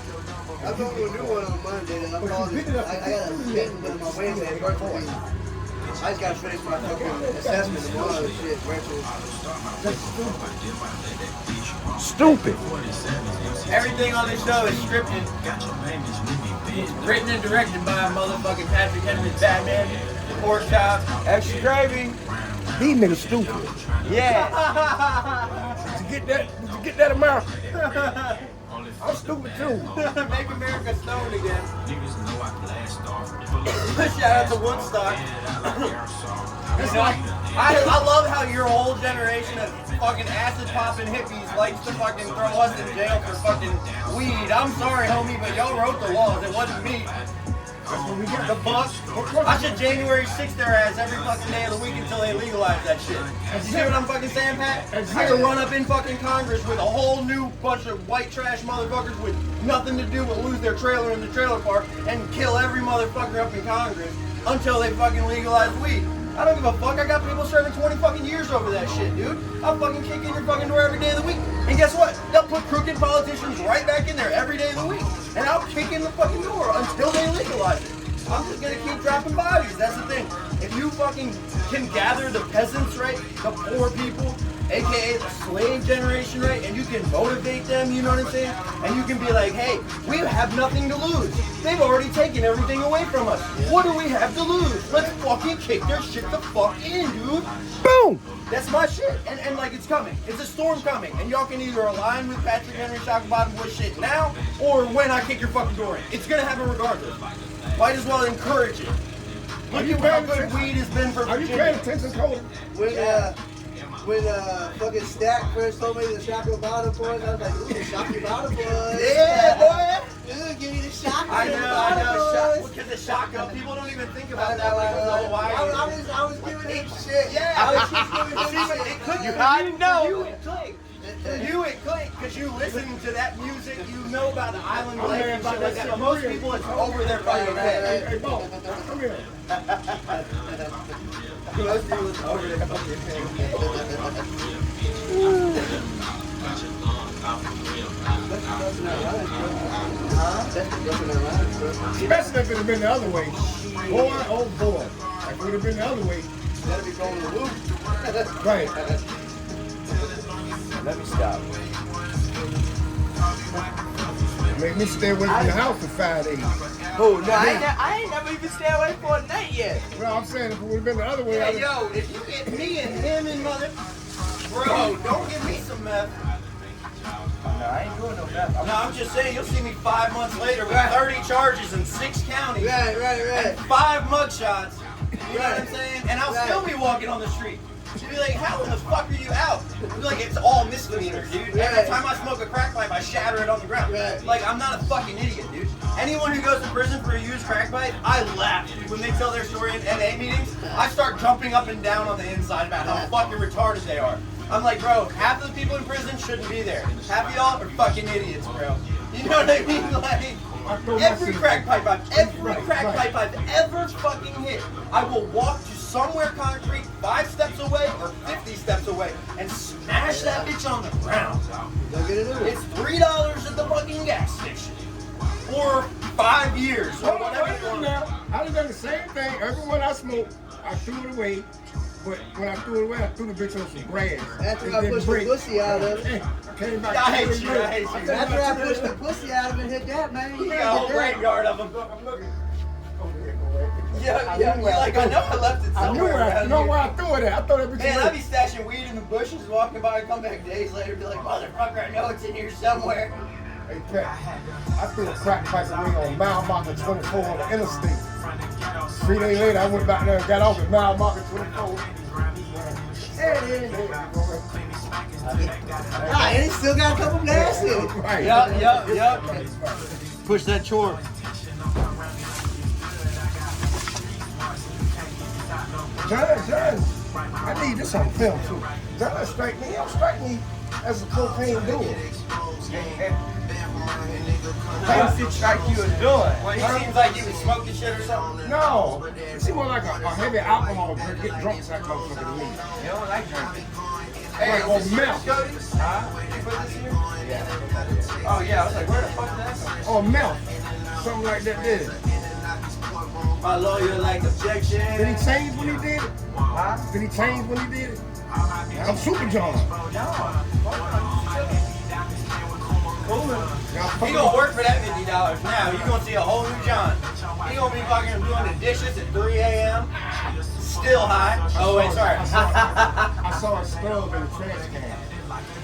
F: I'm going to a new one on Monday. And I'm
H: But you
F: calling
H: pick
F: it.
H: it up.
F: I got a meeting with my Wednesday virtually. I just gotta finish my fucking assessment tomorrow and shit virtually.
H: Stupid.
C: Everything on this show is scripted. Written and directed by Motherfucking Patrick Henry's Batman. Pork chop.
I: Extra gravy.
H: These niggas stupid.
I: Yeah.
H: Did you get that amount? I'm stupid too.
C: Make America stoned again. Shout out to Woodstock.
H: It's like,
C: I love how your whole generation of fucking acid popping hippies likes to fucking throw us in jail for fucking weed. I'm sorry, homie, but y'all wrote the laws. It wasn't me. The book. I should January 6th their ass every fucking day of the week until they legalize that shit. You see what I'm fucking saying, Pat? I could run up in fucking Congress with a whole new bunch of white trash motherfuckers with nothing to do but lose their trailer in the trailer park and kill every motherfucker up in Congress until they fucking legalize weed. I don't give a fuck. I got people serving 20 fucking years over that shit, dude. I'll fucking kick in your fucking door every day of the week. And guess what? They'll put crooked politicians right back in there every day of the week. And I'll kick in the fucking door until they legalize it. I'm just gonna keep dropping bodies. That's the thing. If you fucking can gather the peasants, right? The poor people, aka the slave generation, right? And you can motivate them, you know what I'm saying? And you can be like, hey, we have nothing to lose. They've already taken everything away from us. What do we have to lose? Let's fucking kick their shit the fuck in, dude.
H: boom.
C: That's my shit. And like, it's coming. It's a storm coming. And y'all can either align with Patrick Henry Shock Bottom Boy shit now, or when I kick your fucking door in. It's gonna happen regardless. Might as well encourage it. Look at how good weed has been for
H: Are you
C: Virginia.
H: paying attention, Cody?
F: When fucking Stack first told me the Shaka Bottom boys, I was like, ooh, Shaka Bottom boys.
C: Yeah, boy.
F: Ooh, give me the Shaka
C: I know.
F: Bottom boys.
C: Because the shotgun, people don't even think about that because of Hawaii.
F: I was giving him shit.
C: Yeah.
F: I was just giving him shit.
C: It could,
J: You had to know.
C: You it clicked. You it clicked because you listen to that music. You know about the island life and shit like that. But most people, it's over their fucking head.
H: Hey, Bo, come here.
C: Most people, it's over their fucking head.
H: Especially if it had been the other way. Boy, oh boy. If it would have been the other way.
F: That'd be going to loop.
H: Right.
I: Let me stop.
H: Make me stay away from the house for 5 days.
I: Oh, no, I ain't never even stay away for a night yet.
H: Well, I'm saying if it would have been the other way,
C: Hey, yo, if you get me and him and mother... Bro, don't give me some meth.
I: No, I ain't doing no meth.
C: No, I'm just saying, you'll see me 5 months later with 30 charges in 6 counties.
F: Right.
C: And 5 mugshots. You know what I'm saying? And I'll still be walking on the street. She'd be like, how in the fuck are you out? I'd be like, it's all misdemeanors, dude. Every time I smoke a crack pipe, I shatter it on the ground. Like, I'm not a fucking idiot, dude. Anyone who goes to prison for a used crack pipe, I laugh, dude. When they tell their story in NA meetings, I start jumping up and down on the inside about how fucking retarded they are. I'm like, bro, half of the people in prison shouldn't be there. Half of y'all are fucking idiots, bro. You know what I mean? Like, every crack pipe I've ever fucking hit, I will walk to somewhere concrete 5 steps away or 50 steps away and smash that bitch on the ground. It's $3 at the fucking gas station. Or 5 years or whatever.
H: Now, I done the same thing. Every one I smoked, I threw it away. But when I threw it away, I threw the bitch on some grass.
F: After I pushed the pussy out of it.
H: I came back.
C: I hate you.
F: After I pushed the pussy out of it and hit that, man.
C: You got a whole graveyard of them.
H: I'm looking.
C: Yeah, you're like, I know I left it somewhere.
H: I know where I threw it at. I thought it was.
C: Man, I'd be stashing weed in the bushes, walking by and come back days later and be like, motherfucker, I know it's in here somewhere.
H: Hey, Pat, I threw a crack pipe away on mile marker 24 on the interstate. 3 days later, I went back there and got off at mile marker 24.
F: There it is. And it still got a couple gas in it.
H: Right.
C: Yup. Push that chore.
H: John, I need this on film too. John strike me. He don't strike me as a cocaine doer.
C: How does he strike you as doing? Well, he seems like he was smoking shit or something.
H: No, he seems more like a heavy alcohol drink. Get drunk, that motherfucker to me.
C: You don't like drinking.
H: Hey, like on milk.
C: Huh? Did you put this here? Yeah. Oh yeah, I was like, where the fuck did that come
H: Or milk. Something like that did.
C: My lawyer like objection.
H: Did he change when he did it?
C: Huh?
H: Did he change when he did it? I'm Super John.
C: He gonna work for that $50 now. You gonna see a whole new John. He gonna be fucking doing the dishes at 3 a.m. Still high. Oh wait, sorry.
H: I saw a stub in the trash can.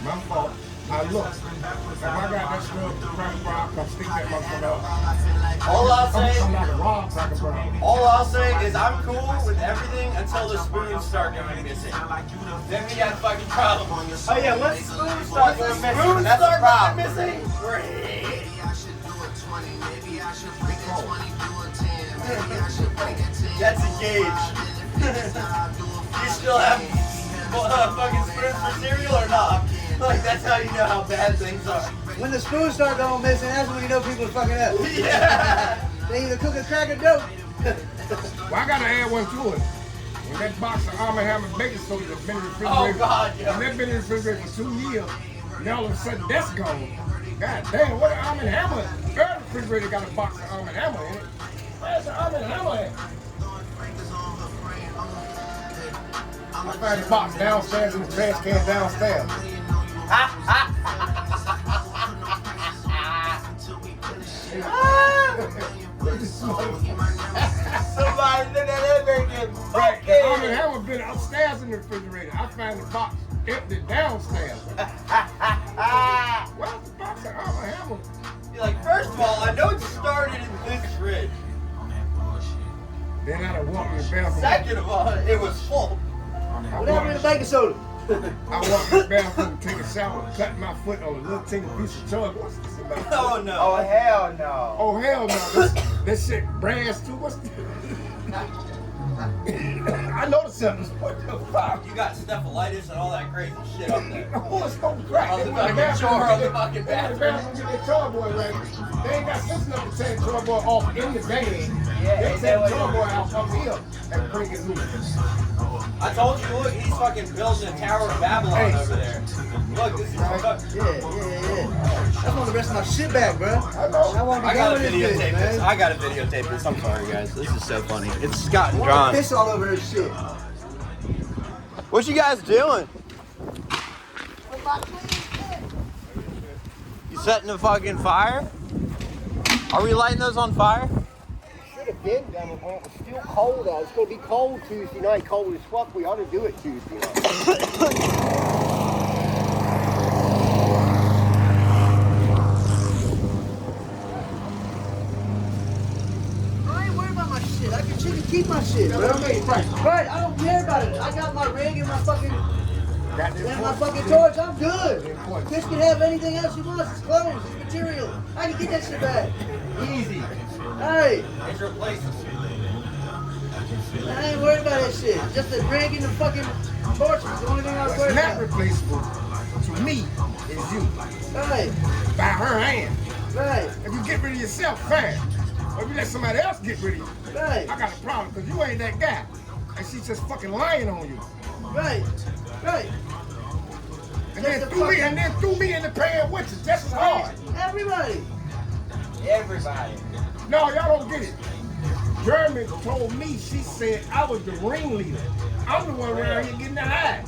H: My fault. I looked. If I got that stub with the crack bar, I'll come stick that motherfucker up.
C: All I'll say,
H: I'm like a raw cracker bar.
C: all I'll say is I'm cool with everything until the spoons start going missing. Then we got a fucking problem.
I: Oh yeah, once the spoons start
C: Once the
I: going missing,
C: spoons
I: that's a
C: start
I: problem.
C: going missing, we're hit. That's a gauge. You still have fucking spoons for cereal or not? Like, that's how you know how bad things are.
F: When the spoons start going missing, that's when you know people are fucking up.
C: Yeah.
F: They either cook a crack or dope.
H: Well, I gotta add one to it. When that box of Arm & Hammer baking soda that's been in the refrigerator,
C: Oh, God, yeah.
H: and that's been in the refrigerator for 2 years, and all of a sudden that's gone. God damn, what an Arm & Hammer? Every refrigerator got a box of Arm & Hammer in it. Where's the Arm & Hammer at? I found the box downstairs in the trash can downstairs.
I: Somebody look at that bacon.
H: Right, the Arm & Hammer been upstairs in the refrigerator. I found the box empty downstairs. Where's the box of Arm & Hammer?
C: You're like, first of all, I know it started in this fridge.
H: Then I done walked in the bathroom.
C: Second of all, it was full.
F: What happened to the baking soda?
H: I walked in the bathroom to take a shower, cut my foot on a little teeny piece of chug. What's this about?
C: Oh no.
I: Oh hell no.
H: Oh hell no! This shit brass too. What's this? I noticed something. What the fuck?
C: You got stephalitis and all that crazy shit up there.
H: Oh, it's no crack.
C: On the
H: They went in
C: fucking chore on the fucking
H: They went in the
C: bathroom.
H: bathroom to get their toy boy ready. They ain't got sense enough to take the toy boy off in the bag.
I: Yeah,
H: They
I: ain't
H: take
I: that
H: the
I: what
H: toy
I: it
H: boy
I: is?
H: out up here and bring it loose.
C: I told you, look, he's fucking building a Tower of Babylon over there. Look, this is
F: Yeah. I want the rest of my shit back, bro. I want to
C: I
F: be
C: gotta
F: going with this
C: videotape
F: bitch,
C: this.
F: man.
C: I gotta videotape this. I'm sorry, guys. This is so funny. It's Scott and
F: I want
C: John.
F: to piss all over this shit.
C: What you guys doing? You setting the fucking fire? Are we lighting those on fire?
K: Should have been done when it was still cold out. It's going to be cold Tuesday night, cold as fuck. We ought to do it Tuesday night.
F: I ain't worried about my shit. I can keep my shit, bro.
H: Right.
F: Right, I don't care about it. I got my rig and my fucking
H: got the
F: And my
H: important
F: fucking
H: shit.
F: torch, I'm good.
H: The important
F: Bitch
H: shit.
F: can have anything else she wants. It's clothes, it's material. I can get that shit back.
C: Easy.
F: Hey,
C: It's replaceable.
F: I ain't worried about that shit. Just the drink and the fucking torch is the only thing I was worried
H: What's not
F: about.
H: replaceable to me is you.
F: Right,
H: By her hand.
F: right,
H: If you get rid of yourself, fine. Or if you let somebody else get rid of you,
F: right,
H: I got a problem because you ain't that guy. And she's just fucking lying on you.
F: right, right.
H: And then threw me in the pan with you just as hard.
F: Everybody.
I: Everybody.
H: No, y'all don't get it. Jeremy told me, she said I was the ringleader. I'm the one around here getting the high.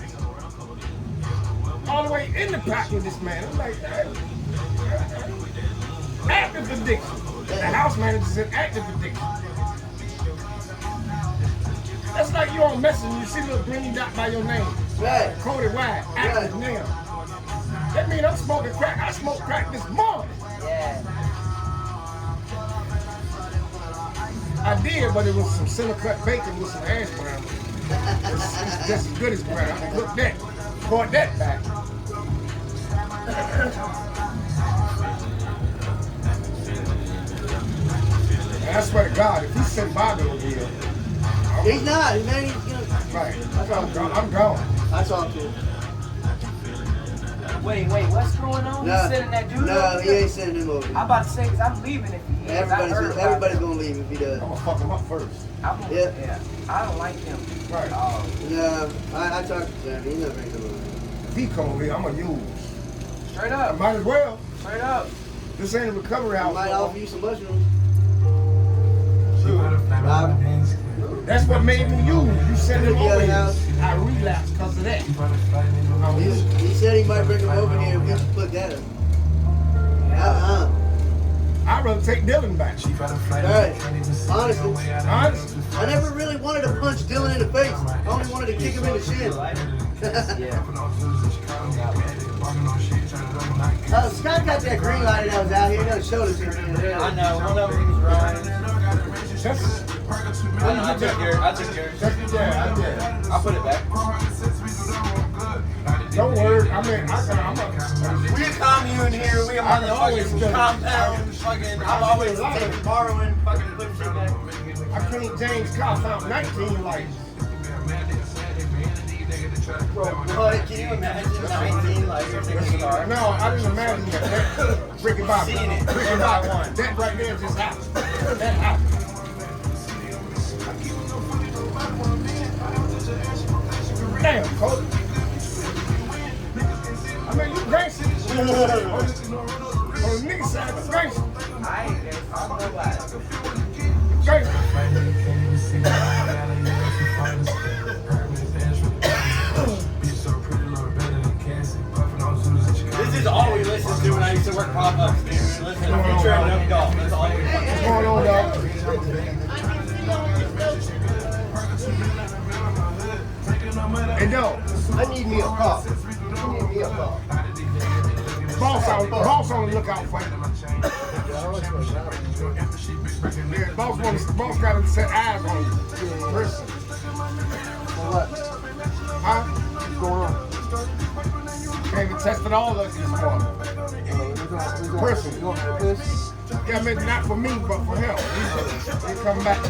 H: All the way in the pot with this man. I'm like, hey. Active addiction. The house manager said active addiction. That's like you on Messenger, you see a little green dot by your name.
F: Right.
H: Cody White, active now. That means I'm smoking crack. I smoked crack this morning.
I: Yeah.
H: I did, but it was some center cut bacon with some hash brown. It's just as good as brown. I can cook that. Brought that back. And I swear to God, if he sent Bobby over here,
F: He's not. He's not. He's gonna.
H: right, I'm gone.
F: I talked to him.
I: Wait, what's going on?
F: No,
I: He's sending that dude
F: no,
I: over
F: he
I: here?
F: ain't sending him over.
I: I'm about to say, because I'm leaving if he is.
F: Everybody's gonna leave if he does.
H: I'm gonna fuck him up first.
F: Yeah.
I: I don't like him.
H: Right.
F: No, I talked to him. He's not bringing him over.
H: If he come over here, I'm gonna use.
I: Straight
H: I
I: up.
H: might as well.
I: Straight up.
H: This ain't a recovery
F: I
H: house.
F: might
H: no
F: offer
H: more.
F: you some mushrooms.
H: That's what made me use. You send him
F: Yeah,
H: over here.
F: yeah.
H: I relapsed because of that.
F: He said he might bring him over here if we just put that up.
H: I'd rather take Dylan back.
F: Right. Honestly.
H: Honestly.
F: I never really wanted to punch Dylan in the face. I only wanted to kick him in the shin. Scott got that green light that was out here. He done showed us here.
C: I know. One of them was Ryan.
H: That's,
C: I know. I took yours.
H: that's, yeah, I did.
C: I'll put it back.
H: Don't worry. I mean, I'm a.
C: We a commune here. We a motherfucking compound. Fucking, I'm always taking, borrowing, fucking putting shit back.
H: I can't James Cobb found 19 lights.
C: Boy, can you imagine 19 like you're taking a car?
H: No, I didn't imagine that. Ricky Bobby.
C: Seen it.
H: Ricky Bobby. That right there just happened. That happened. Damn, Cody. I mean, you gangster. On the nigga side, you gangster.
I: I ain't gangsta. I'm nobody.
C: This is all we listened to when I used to work pop-ups, dude. Listen to Future and Up Golf. That's all we fucking
H: What's going on, dog? Hey, no.
K: I need me a car. I need me a car.
H: Boss on the lookout for you. Yeah, boss got to set eyes on you. Person.
K: For what?
H: Huh?
K: What's going on?
H: Came and tested all of us this morning. Person.
K: You going for this?
H: Yeah, I mean, not for me, but for him. He come back.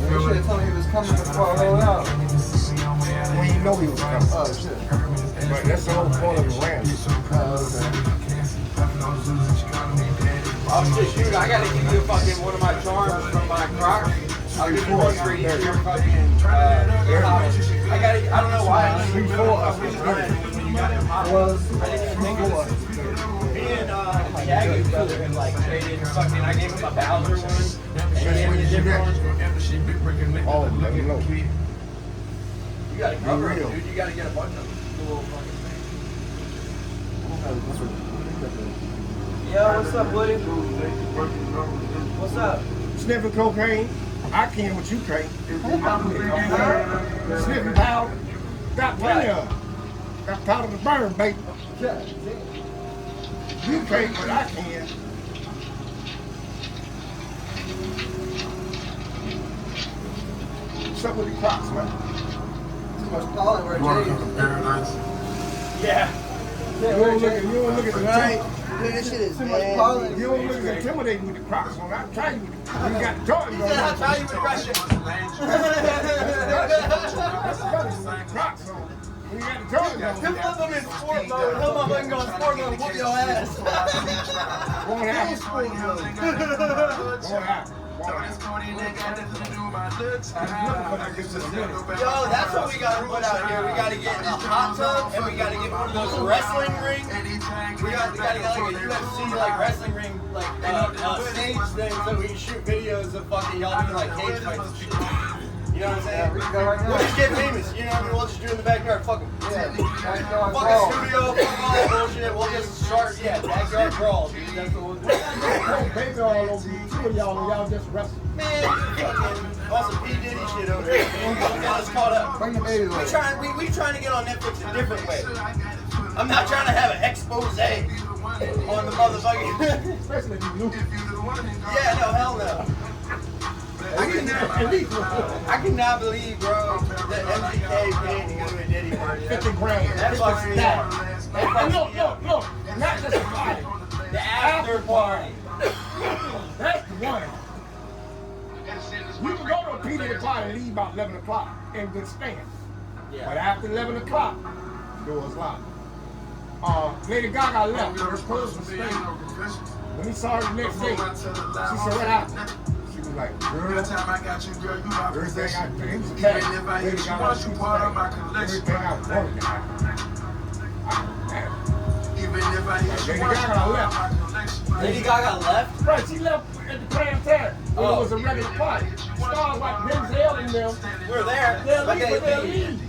K: You should have told me he was coming before I rolled out.
H: When you know he was coming.
K: Oh, shit.
H: But that's the whole point of the ramp.
C: Oh shit, dude, I gotta give you fucking one of my charms from my Crocs. I'll give you one for each of your fucking, I don't know why. I didn't you got it popped. I didn't think it was. Me and Shaggy brother had like traded fucking, I gave him a Bowser one, and he gave me a different one.
H: Oh, let me know.
C: You gotta cover it, dude. You gotta get a bunch of little fucking things.
I: Yo, what's up, buddy? What's up?
H: Sniffing cocaine. I can, but you can't. Sniffing powder. Got plenty of it. Got powder to burn, baby. You can't, but I can. What's up with the Crocs, man?
F: Too much pollen where
G: Paradise.
I: Yeah.
H: You don't look at the
F: Right. Man, this shit is
H: too much
F: nasty.
H: pollen. You don't look as intimidating with the Crocs on. I'll try you with the Crocs. You got the Jordans
I: He
H: on.
I: said, I'll try you with the Russian.
H: That's better than the Crocs on. When you got the Jordans on.
I: Him put them in sport mode. Him motherfucking go in sport mode and whoop your ass.
H: Won't happen. Won't happen.
I: Yo, that's what we gotta put out here. We gotta get a hot tub and we gotta get one of those wrestling rings. We gotta get like a UFC like wrestling ring like stage thing so we can shoot videos of fucking y'all doing like cage fights and shit. You know what I'm saying?
F: We can go right now.
I: We'll just get famous. You know what I mean? We'll just do it in the backyard. Fuck them.
F: Yeah.
I: Fucking studio, fuck all that bullshit. We'll just start, backyard brawl, dude. That's what we'll do.
H: Baby all over you. Two of y'all and y'all just wrestle.
I: Man, fucking on some P. Diddy shit over here, man. Got us caught up.
F: Bring the baby away.
I: We trying to get on Netflix a different way. I'm not trying to have an expose on the motherfucking.
H: Especially if you lose.
I: Yeah, no, hell no. I cannot believe, bro, that MGK paid to go to a Diddy party.
H: 50 grand.
I: That fucks me up.
H: And look. Not just a party.
I: The after party.
H: That's the one. You can go to a P. Diddy party and leave about 11 o'clock in good stand.
I: Yeah.
H: But after 11 o'clock, doors locked. Lady Gaga left. Her purse was staying. When he saw her the next day, she said, what happened? She was like, girl, everything I did, he was a cat. Lady Gaga, she was like, everything I wanted to happen. Lady Gaga left.
I: Lady Gaga left?
H: Right, she left at the Grand Fair when it was a regular party. Stars like Denzel and them,
I: We're there.
H: they'll
I: But
H: leave, but they'll leave. You know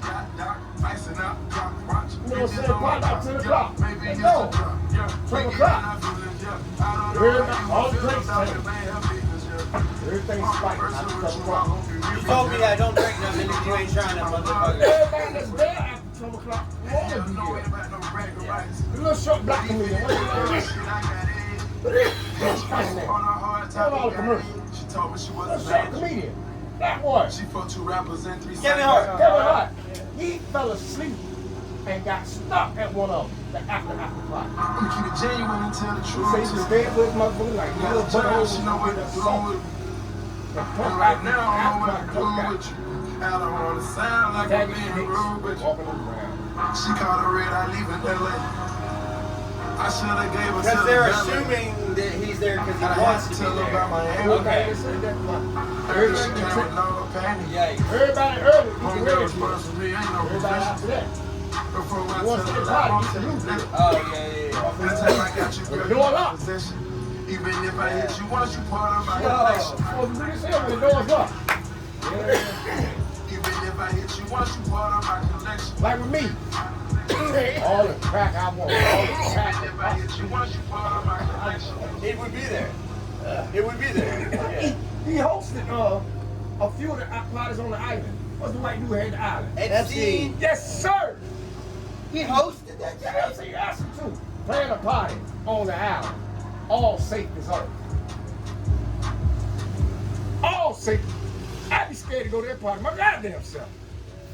H: what I'm saying? Party about 10 o'clock. Let's go. 12 o'clock. All the drinks taken. Everything's spiked. After 12 o'clock.
I: You told me I don't drink nothing if you ain't trying to, motherfucker.
H: Everybody that's there after 12 o'clock, all of you there. The little short black comedian, what's his name? Tell all the commercials.
G: She told me she was
H: Little
G: a
H: short
G: legend.
H: comedian. That one.
G: She fought 2 rappers and 3
I: Kevin Hart.
H: Kevin Hart. He fell asleep and got stuck at one of them, the after party.
G: I'm gonna keep it genuine and tell the
H: He
G: truth.
H: said he was staying with his motherfucker like
G: You
H: little
G: got a
H: butt
G: job,
H: holes
G: she
H: and
G: know what
H: get
G: to
H: a
G: do
H: salt.
G: with me.
H: And
G: And
H: talk
G: right
H: like
G: now, I don't know what to do
H: after
G: with you. I don't wanna sound like I'm
H: Tagging
G: being
H: dicks,
G: rude, but
H: walking around.
G: she called her red, I leave in LA. I should've gave her to
I: Because
G: the
I: they're
G: belly.
I: assuming that he's there because he
G: I
I: wants
G: had
I: to
G: to tell
I: be
G: her about my
I: there.
G: anger.
H: Okay, they say that one.
G: Heard she came with no panty.
I: Yikes.
H: Everybody early, you can
G: Homegirl
H: ready
G: was
H: for
G: first for me, ain't no
H: everybody
G: profession.
H: after that.
G: Before I
H: Once
G: tell
H: they
G: her
H: party,
G: that
H: you can lose it.
I: Oh, yeah.
G: Off the time I got you, girl,
H: Door
G: you
H: locked.
G: my possession. Even if I hit you once, you part of my
I: Yo.
G: collection.
H: Supposed to do this here when the door's locked.
G: Even if I hit you once, you part of my collection.
H: Like with me. All the crack I want, all the crack.
G: If I hit you once, you part of my collection.
I: It would be there. It would be there. Yeah.
H: He hosted a few of the parties on the island. What's the white dude who had the island?
I: Epstein.
H: Yes, sir.
I: He hosted that shit.
H: Yes, he asked him to. Playing a party on the island. All safe as earth. All safe. I'd be scared to go to that party. My goddamn self.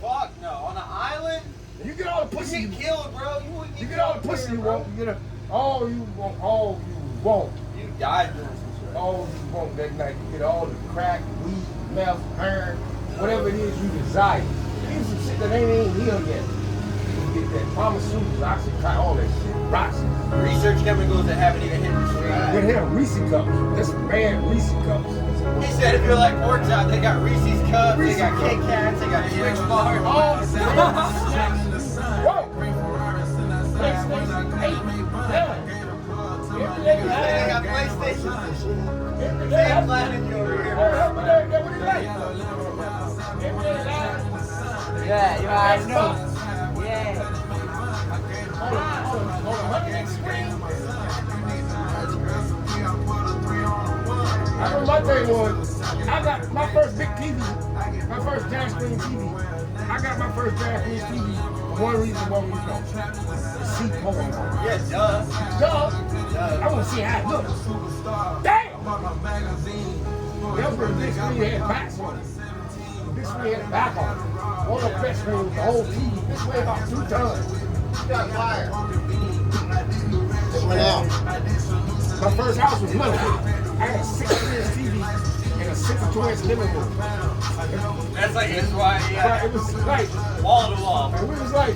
I: Fuck no. On the island?
H: You get all the
I: You
H: pussy.
I: get killed, bro.
H: You get all the pussy you want. You get all you want. All you want.
I: You died doing some shit.
H: All you want that night. You get all the crack, weed, meth, iron, whatever it is you desire. Here's some shit that ain't even here yet. You get that pharmaceuticals, oxycontin, all that shit. Roxy.
I: Research chemicals that haven't even hit the street.
H: Get him Reese cups. That's bad Reese cups.
I: He said if you like pork chop, they got Reese's cups,
H: Reese's
I: they got Kit
H: cups.
I: Kats, they got Twix bars.
H: All the Whoa! PlayStation 8. Yeah. Everything
I: They got PlayStation.
H: Every
I: They
H: day.
I: got flattening you over here.
H: Every day. What do you like? Every day.
I: Yeah, you guys know.
H: Yeah. Hold on. Let me screen. I know my thing was, I got my first big TV, my first giant screen TV. I got my first giant screen TV one reason why we know. See porn.
C: Yeah, duh.
H: Duh. I want to see how it looks. Damn! That was where the big screen had backs on it. The big screen had a back on it. One of the best screens, the whole TV. This way about 2 tons.
A: Got fire.
K: Went out.
H: My first house was money. I had a 6-inch TV and a 62-inch living room.
B: That's like his why.
H: But
B: Yeah.
H: it was like,
B: Wall to wall.
H: and we was like,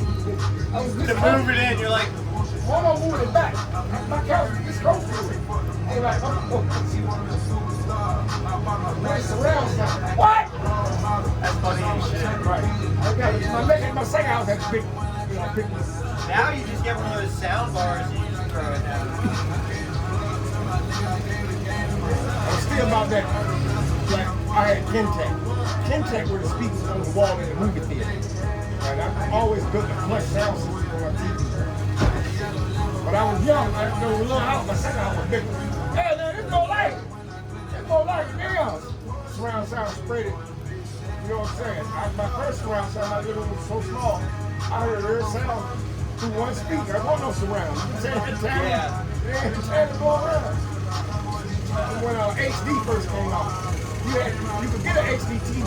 H: I was
B: To move it in, you're like,
H: why don't move it back? My couch, just go through it. They're like, oh, nice surround sound. What?
B: that's funny as shit.
H: Right. Okay, my second house had big, big.
C: Now you just get one of those sound bars and you just throw it down.
H: I'm still about that. Like, I had Kentech. Kentech were the speakers on the wall in the movie theater. And I always built a plush sound system on my TV. But I was young. I didn't know a little house. My second house was bigger. Hey, man, it's no light. It's no light. Damn. Surround sound spread it. You know what I'm saying? My first surround sound, my living room was so small. I heard every sound through one speaker. There wasn't no surround. You can tell that time.
C: Yeah.
H: Yeah, you had to go around. When HD first came out, you could get an HD TV,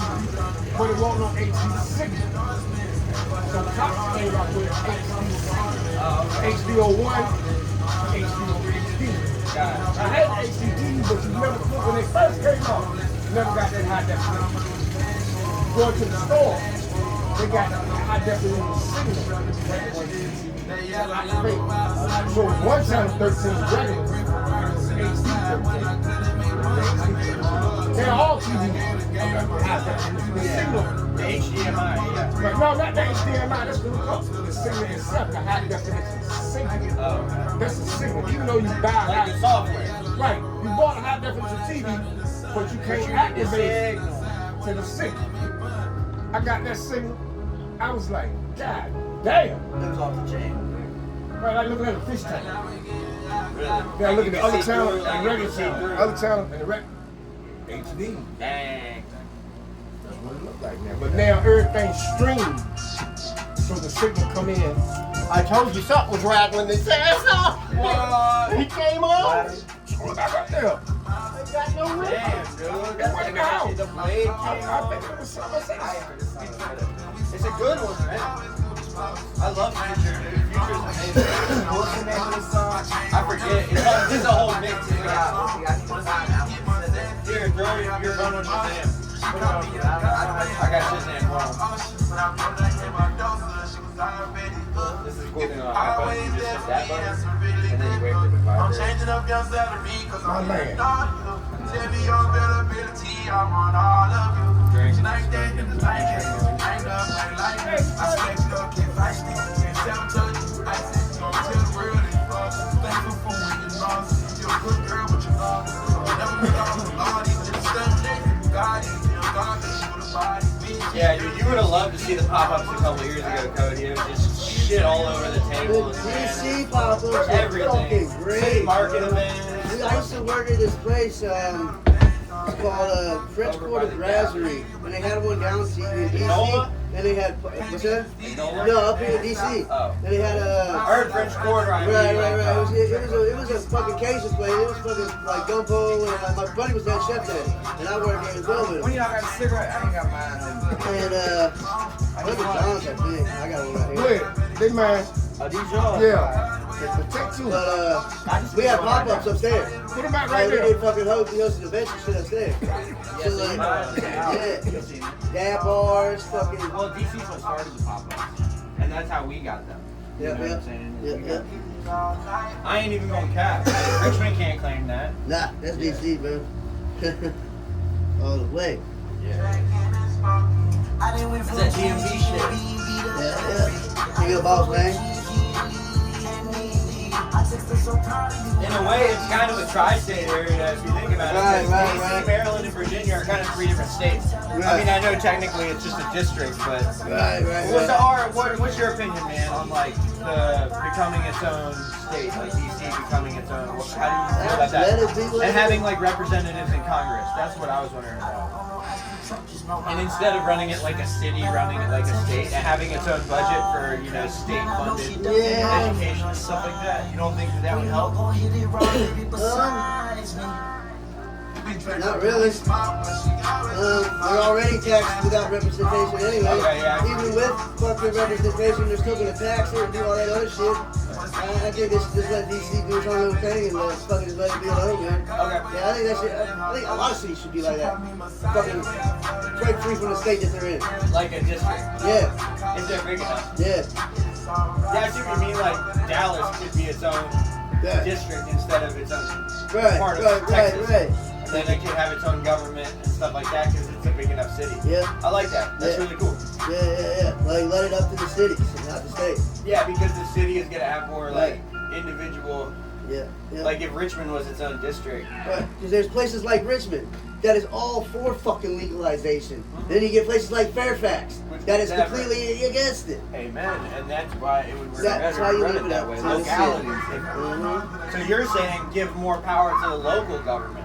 H: but it wasn't no HD signal. So Cox came out with HD01, HD. I had HD TV, but you never could, when they first came out, you never got that high definition. Going to the store, they got that high definition signal. So one channel 13 is regular, HD 13. They're all TV. The signal.
C: The HDMI, yeah.
H: But no, not the HDMI, that's the hookup. The signal itself, the high definition signal.
C: Oh.
H: That's the signal. Even though you buy
C: Like the software.
H: right, you bought a high definition TV, but you can't activate it to the signal. I got that signal. I was like, God damn.
C: It was off the chain.
H: Right, I looking at a fish tank.
C: Really?
H: Then I look at the other
C: See
H: channel
C: through,
H: and the regular
C: see
H: channel.
C: through.
H: Other channel and the regular. HD.
C: Dang.
H: That's what it look like now. But now everything's streamed. So the signal come in.
K: I told you something was right when they said so.
C: What?
K: He came on.
H: Scroll back up there.
K: I got no room.
C: Damn, dude.
H: It
C: That's
H: went in
C: like
H: the house.
C: the blade
H: I
C: came off.
H: think it was something else.
C: It's a good one, man. I love Future, dude. Future's amazing. What's the name of this song? I forget. This is a whole mix. Here, throw your phone on Shazam. I got Shazam for him. This is cool thing on iPhone. You just hit that button, and then you wait for it to vibrate.
H: My man.
C: Yeah, dude, you would have loved to see the pop-ups a couple years ago, Cody. It was just shit all over the
F: The
C: table.
F: DC pop-ups are
C: Everything.
F: fucking great.
C: City market
F: bro.
C: events.
F: Dude, I used to work at this place called French Quarter Brasserie, and they had one down in DC,
C: Nola?
F: and they had what's that?
C: Nola?
F: No, up here in DC.
C: Oh.
F: And they had
C: I heard French Quarter. I
F: Right.
C: knew
F: It was a fucking Cajun place. It was fucking like gumbo, and my buddy was that chef there, and I worked there as well with him.
B: When y'all got a cigarette, I ain't got mine.
F: And look at John's, I think. I got one right
H: Go
F: here.
H: ahead. They man.
C: Are these yours?
H: Yeah. Protect you.
F: But we had pop-ups upstairs.
H: Put them out
F: Like,
H: right
F: we
H: there.
F: did fucking hosted events and shit upstairs. So like, dab bars, fucking.
B: Well, DC's what started the pop-ups, and that's how we got them. You know what I'm saying?
F: Yeah.
C: I ain't even going cap. Richmond can't claim that.
F: Nah, that's DC, man. All the way.
C: That's that DMV shit.
F: Yeah. You a boss, man?
C: In a way, it's kind of a tri-state area if you think about it.
F: Right,
C: because
F: right,
C: DC,
F: right.
C: Maryland, and Virginia are kind of 3 different states. I mean, I know technically it's just a district, but
F: Right.
C: what's your opinion, man, on like the becoming its own state, like DC becoming its own? How do you feel about
F: Let
C: that?
F: it be, let
C: And
F: it
C: having like representatives in Congress. That's what I was wondering about.
B: And instead of running it like a city, running it like a state, and having its own budget for, you know, state-funded education and stuff like that, you don't think that would help?
F: Not really. They're already taxed without representation anyway.
B: Okay, yeah.
F: Even with fucking representation, they're still gonna tax it and do all that other shit. I think they should just let DC do its own little thing and let it be alone, man.
B: Okay.
F: Yeah, I think that shit. I think a lot of cities should be like that. Fucking break free from the state that they're in.
B: Like a district.
F: Yeah.
B: If they're big enough.
F: Yeah.
B: Yeah, I see what you mean. Like Dallas could be its own district instead of its own part of Texas.
F: Right.
B: And then it could have its own government and stuff like that because it's a big enough city.
F: Yeah.
B: I like that. That's really cool.
F: Yeah. Like let it up to the cities and not the state.
B: Yeah, because the city is gonna have more like individual.
F: Yeah.
B: Like if Richmond was its own district.
F: Right. Because there's places like Richmond that is all for fucking legalization. Then you get places like Fairfax that is completely against it.
B: Amen. And that's why it would work
F: That's
B: better
F: why
B: to
F: you
B: run
F: leave
B: it
F: it
B: that
F: up
B: way.
F: to the
B: Localities. So you're saying give more power to the local government.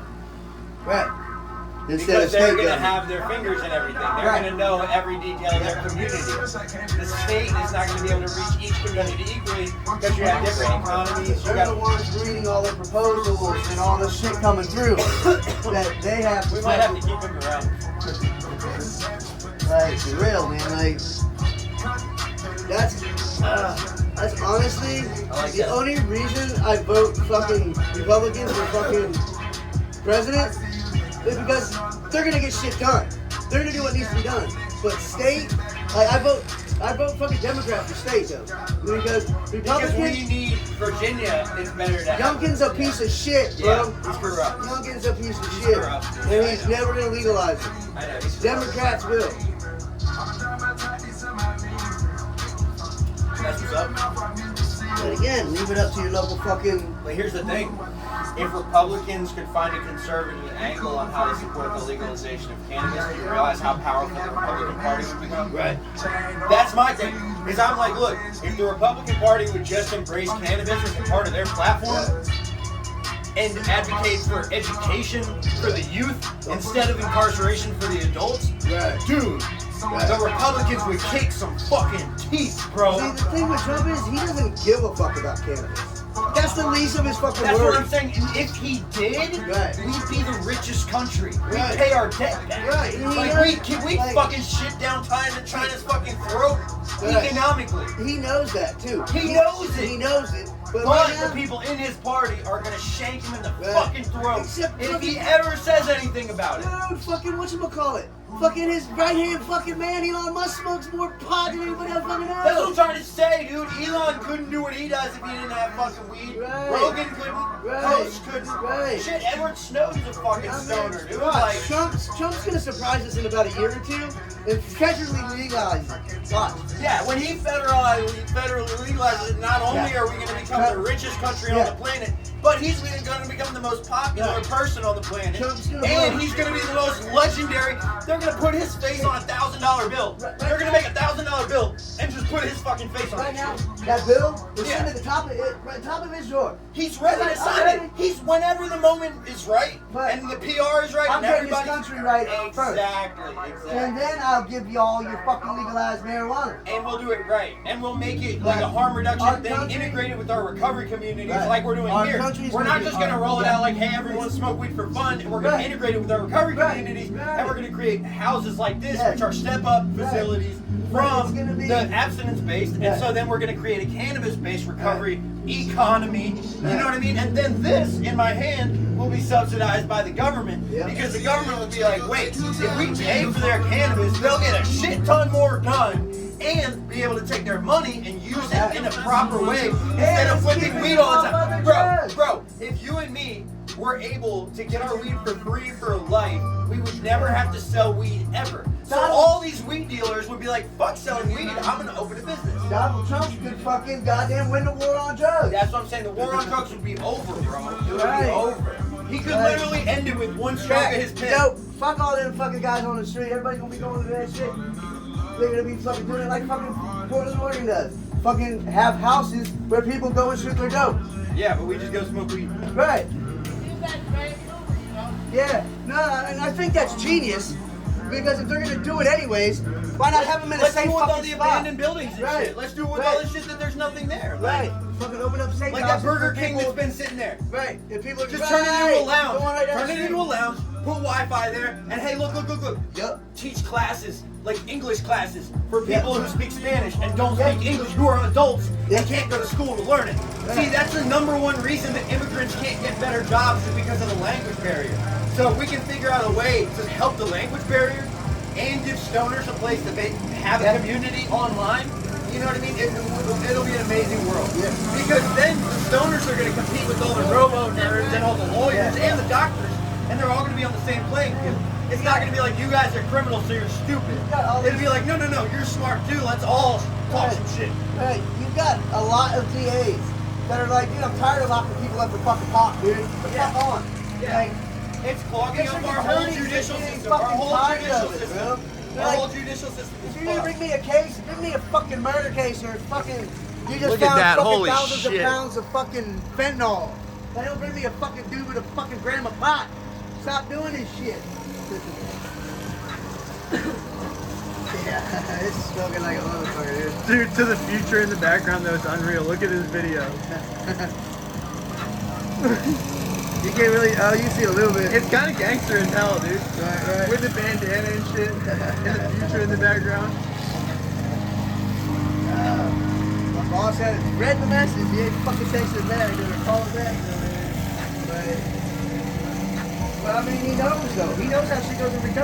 F: Right.
B: Because they're going to have their fingers in everything. They're going to know every detail of their community. The state is not going to be able to reach each community equally because you have different economies.
F: They're the ones reading all the proposals and all the shit coming through that they have.
B: We might have to keep them around.
F: Like, for real, man. Like, that's honestly the only reason I vote fucking Republicans for fucking president is because they're gonna get shit done. They're gonna do what needs to be done. But state, like I vote fucking Democrat for state though. Because Republican,
B: we need Virginia is better to have.
F: Youngkin's a piece of shit, bro.
B: Yeah, he's corrupt.
F: Youngkin's a piece of shit. And he's never gonna legalize it.
B: I know.
F: Democrats will.
B: That's what's up.
F: But again, leave it up to your local fucking.
B: But here's the thing. If Republicans could find a conservative angle on how to support the legalization of cannabis, do you realize how powerful the Republican Party would become?
F: Right.
B: That's my thing. Is I'm like, look, if the Republican Party would just embrace cannabis as a part of their platform and advocate for education for the youth instead of incarceration for the adults, dude, the Republicans would kick some fucking teeth, bro.
F: See, the thing with Trump is he doesn't give a fuck about cannabis. That's the least of his fucking
B: That's
F: worries.
B: what I'm saying. If he did, we'd be the richest country. We'd
F: Right.
B: pay our debt back.
F: Right.
B: Like, can we fucking shit down China's fucking throat economically?
F: He knows that too.
B: He knows it.
F: He knows it. But
B: But
F: right now,
B: the people in his party are gonna shank him in the
F: Right.
B: fucking throat
F: Except
B: if
F: fucking-
B: he ever says anything about it.
F: dude, fucking whatchamacallit? Fucking his right hand fucking man, Elon Musk, smokes more pot than anybody else fucking knows.
B: That's what I'm trying to say, dude. Elon couldn't do what he does if he didn't have fucking weed.
F: Right.
B: Rogan couldn't.
F: Right.
B: Post couldn't.
F: Right.
B: Shit, Edward Snowden's a fucking stoner, dude.
F: Watch,
B: Like,
F: Trump's gonna surprise us in about a year or two and federally legalize it. Watch.
B: yeah, when he federally legalizes it, not only are we going to become the richest country on the planet, but he's going to become the most popular person on the planet. And he's going to be the most legendary. They're going to put his face on a $1,000 bill. They're going to make a $1,000 bill and just put his fucking face on
F: Right
B: it.
F: now, that bill is sitting at the top of it, right top of his drawer.
B: He's ready to sign it. He's whenever the moment is right and the PR is right
F: I'm
B: and
F: getting this
B: everybody.
F: country right first.
B: Exactly.
F: And then I'll give you all your fucking legalized marijuana.
B: And we'll do it right. And we'll make it like a harm reduction thing, integrated with our recovery communities like we're doing here. We're not just going to roll it out like, hey, everyone smoke weed for fun. And we're going to integrate it with our recovery communities. And we're going to create houses like this, which are step-up facilities from the abstinence-based. And so then we're going to create a cannabis-based recovery economy. You know what I mean? And then this, in my hand, will be subsidized by the government. Because the government will be like, wait, if we pay for their cannabis, they'll get a shit ton more done and be able to take their money and use it in a proper way instead of flipping weed all the time. Bro, if you and me were able to get our weed for free for life, we would never have to sell weed ever. So all these weed dealers would be like, fuck selling weed, I'm gonna open a business.
F: Donald Trump could fucking goddamn win the war on drugs.
B: That's what I'm saying, the war on drugs would be over, bro. It would be over. He could literally end it with one stroke of his pen.
F: Yo, fuck all them fucking guys on the street. Everybody's gonna be going to that shit. They're gonna be fucking doing it like fucking Portland, Oregon does. Fucking have houses where people go and shoot their dope.
B: Yeah, but we just go smoke weed.
F: Right. Yeah, no, and I think that's genius. Because if they're gonna do it anyways, why not have them in the
C: Let's
F: same
C: do it with all
F: fucking
C: the
F: spot?
C: abandoned buildings and
F: Right.
C: shit. Let's do it with
F: Right.
C: all the shit that there's nothing there.
F: Right. Fucking open up steakhouses.
C: Like that Burger
F: for
C: King
F: people.
C: that's been sitting there.
F: Right. If people
C: Just turn it into a lounge.
F: The one right down
C: Turn
F: the
C: it
F: street.
C: into a lounge. Put Wi-Fi there, and hey, look.
F: Yep.
C: Teach classes, like English classes, for people who speak Spanish and don't speak English, who are adults and can't go to school to learn it. See, that's the #1 reason that immigrants can't get better jobs is because of the language barrier. So if we can figure out a way to help the language barrier and give stoners a place to have a community online, you know what I mean? It'll be an amazing world.
F: Yeah.
C: Because then the stoners are going to compete with all the robo-nerds and all the lawyers and the doctors, and they're all going to be on the same playing field. It's not going to be like, you guys are criminals, so you're stupid. It'll be like, no, you're smart too. Let's all talk some shit.
F: Right. You've got a lot of DAs that are like, dude, I'm tired of locking people up for fucking pot, dude. The fuck on.
C: Yeah.
F: Like,
C: It's clogging up our whole judicial system. Our whole judicial system. Our whole judicial system.
F: if you're gonna bring me a case, bring me a fucking murder case or fucking, you just
J: Look at
F: found
J: that,
F: fucking
J: holy
F: thousands
J: shit.
F: of pounds of fucking fentanyl. They don't bring me a fucking dude with a fucking gram of pot. Stop doing this shit. Yeah, it's smoking like a motherfucker, dude.
B: Dude, to the future in the background though, it's unreal. Look at this video.
F: You can't really, oh, you see a little bit.
B: It's kind of gangster as hell, dude.
F: Right.
B: With the bandana and shit. And the future in the background.
F: My boss had read the message. He ain't fucking texted back. He never called back. But I mean, he knows though. He knows how she goes in recovery.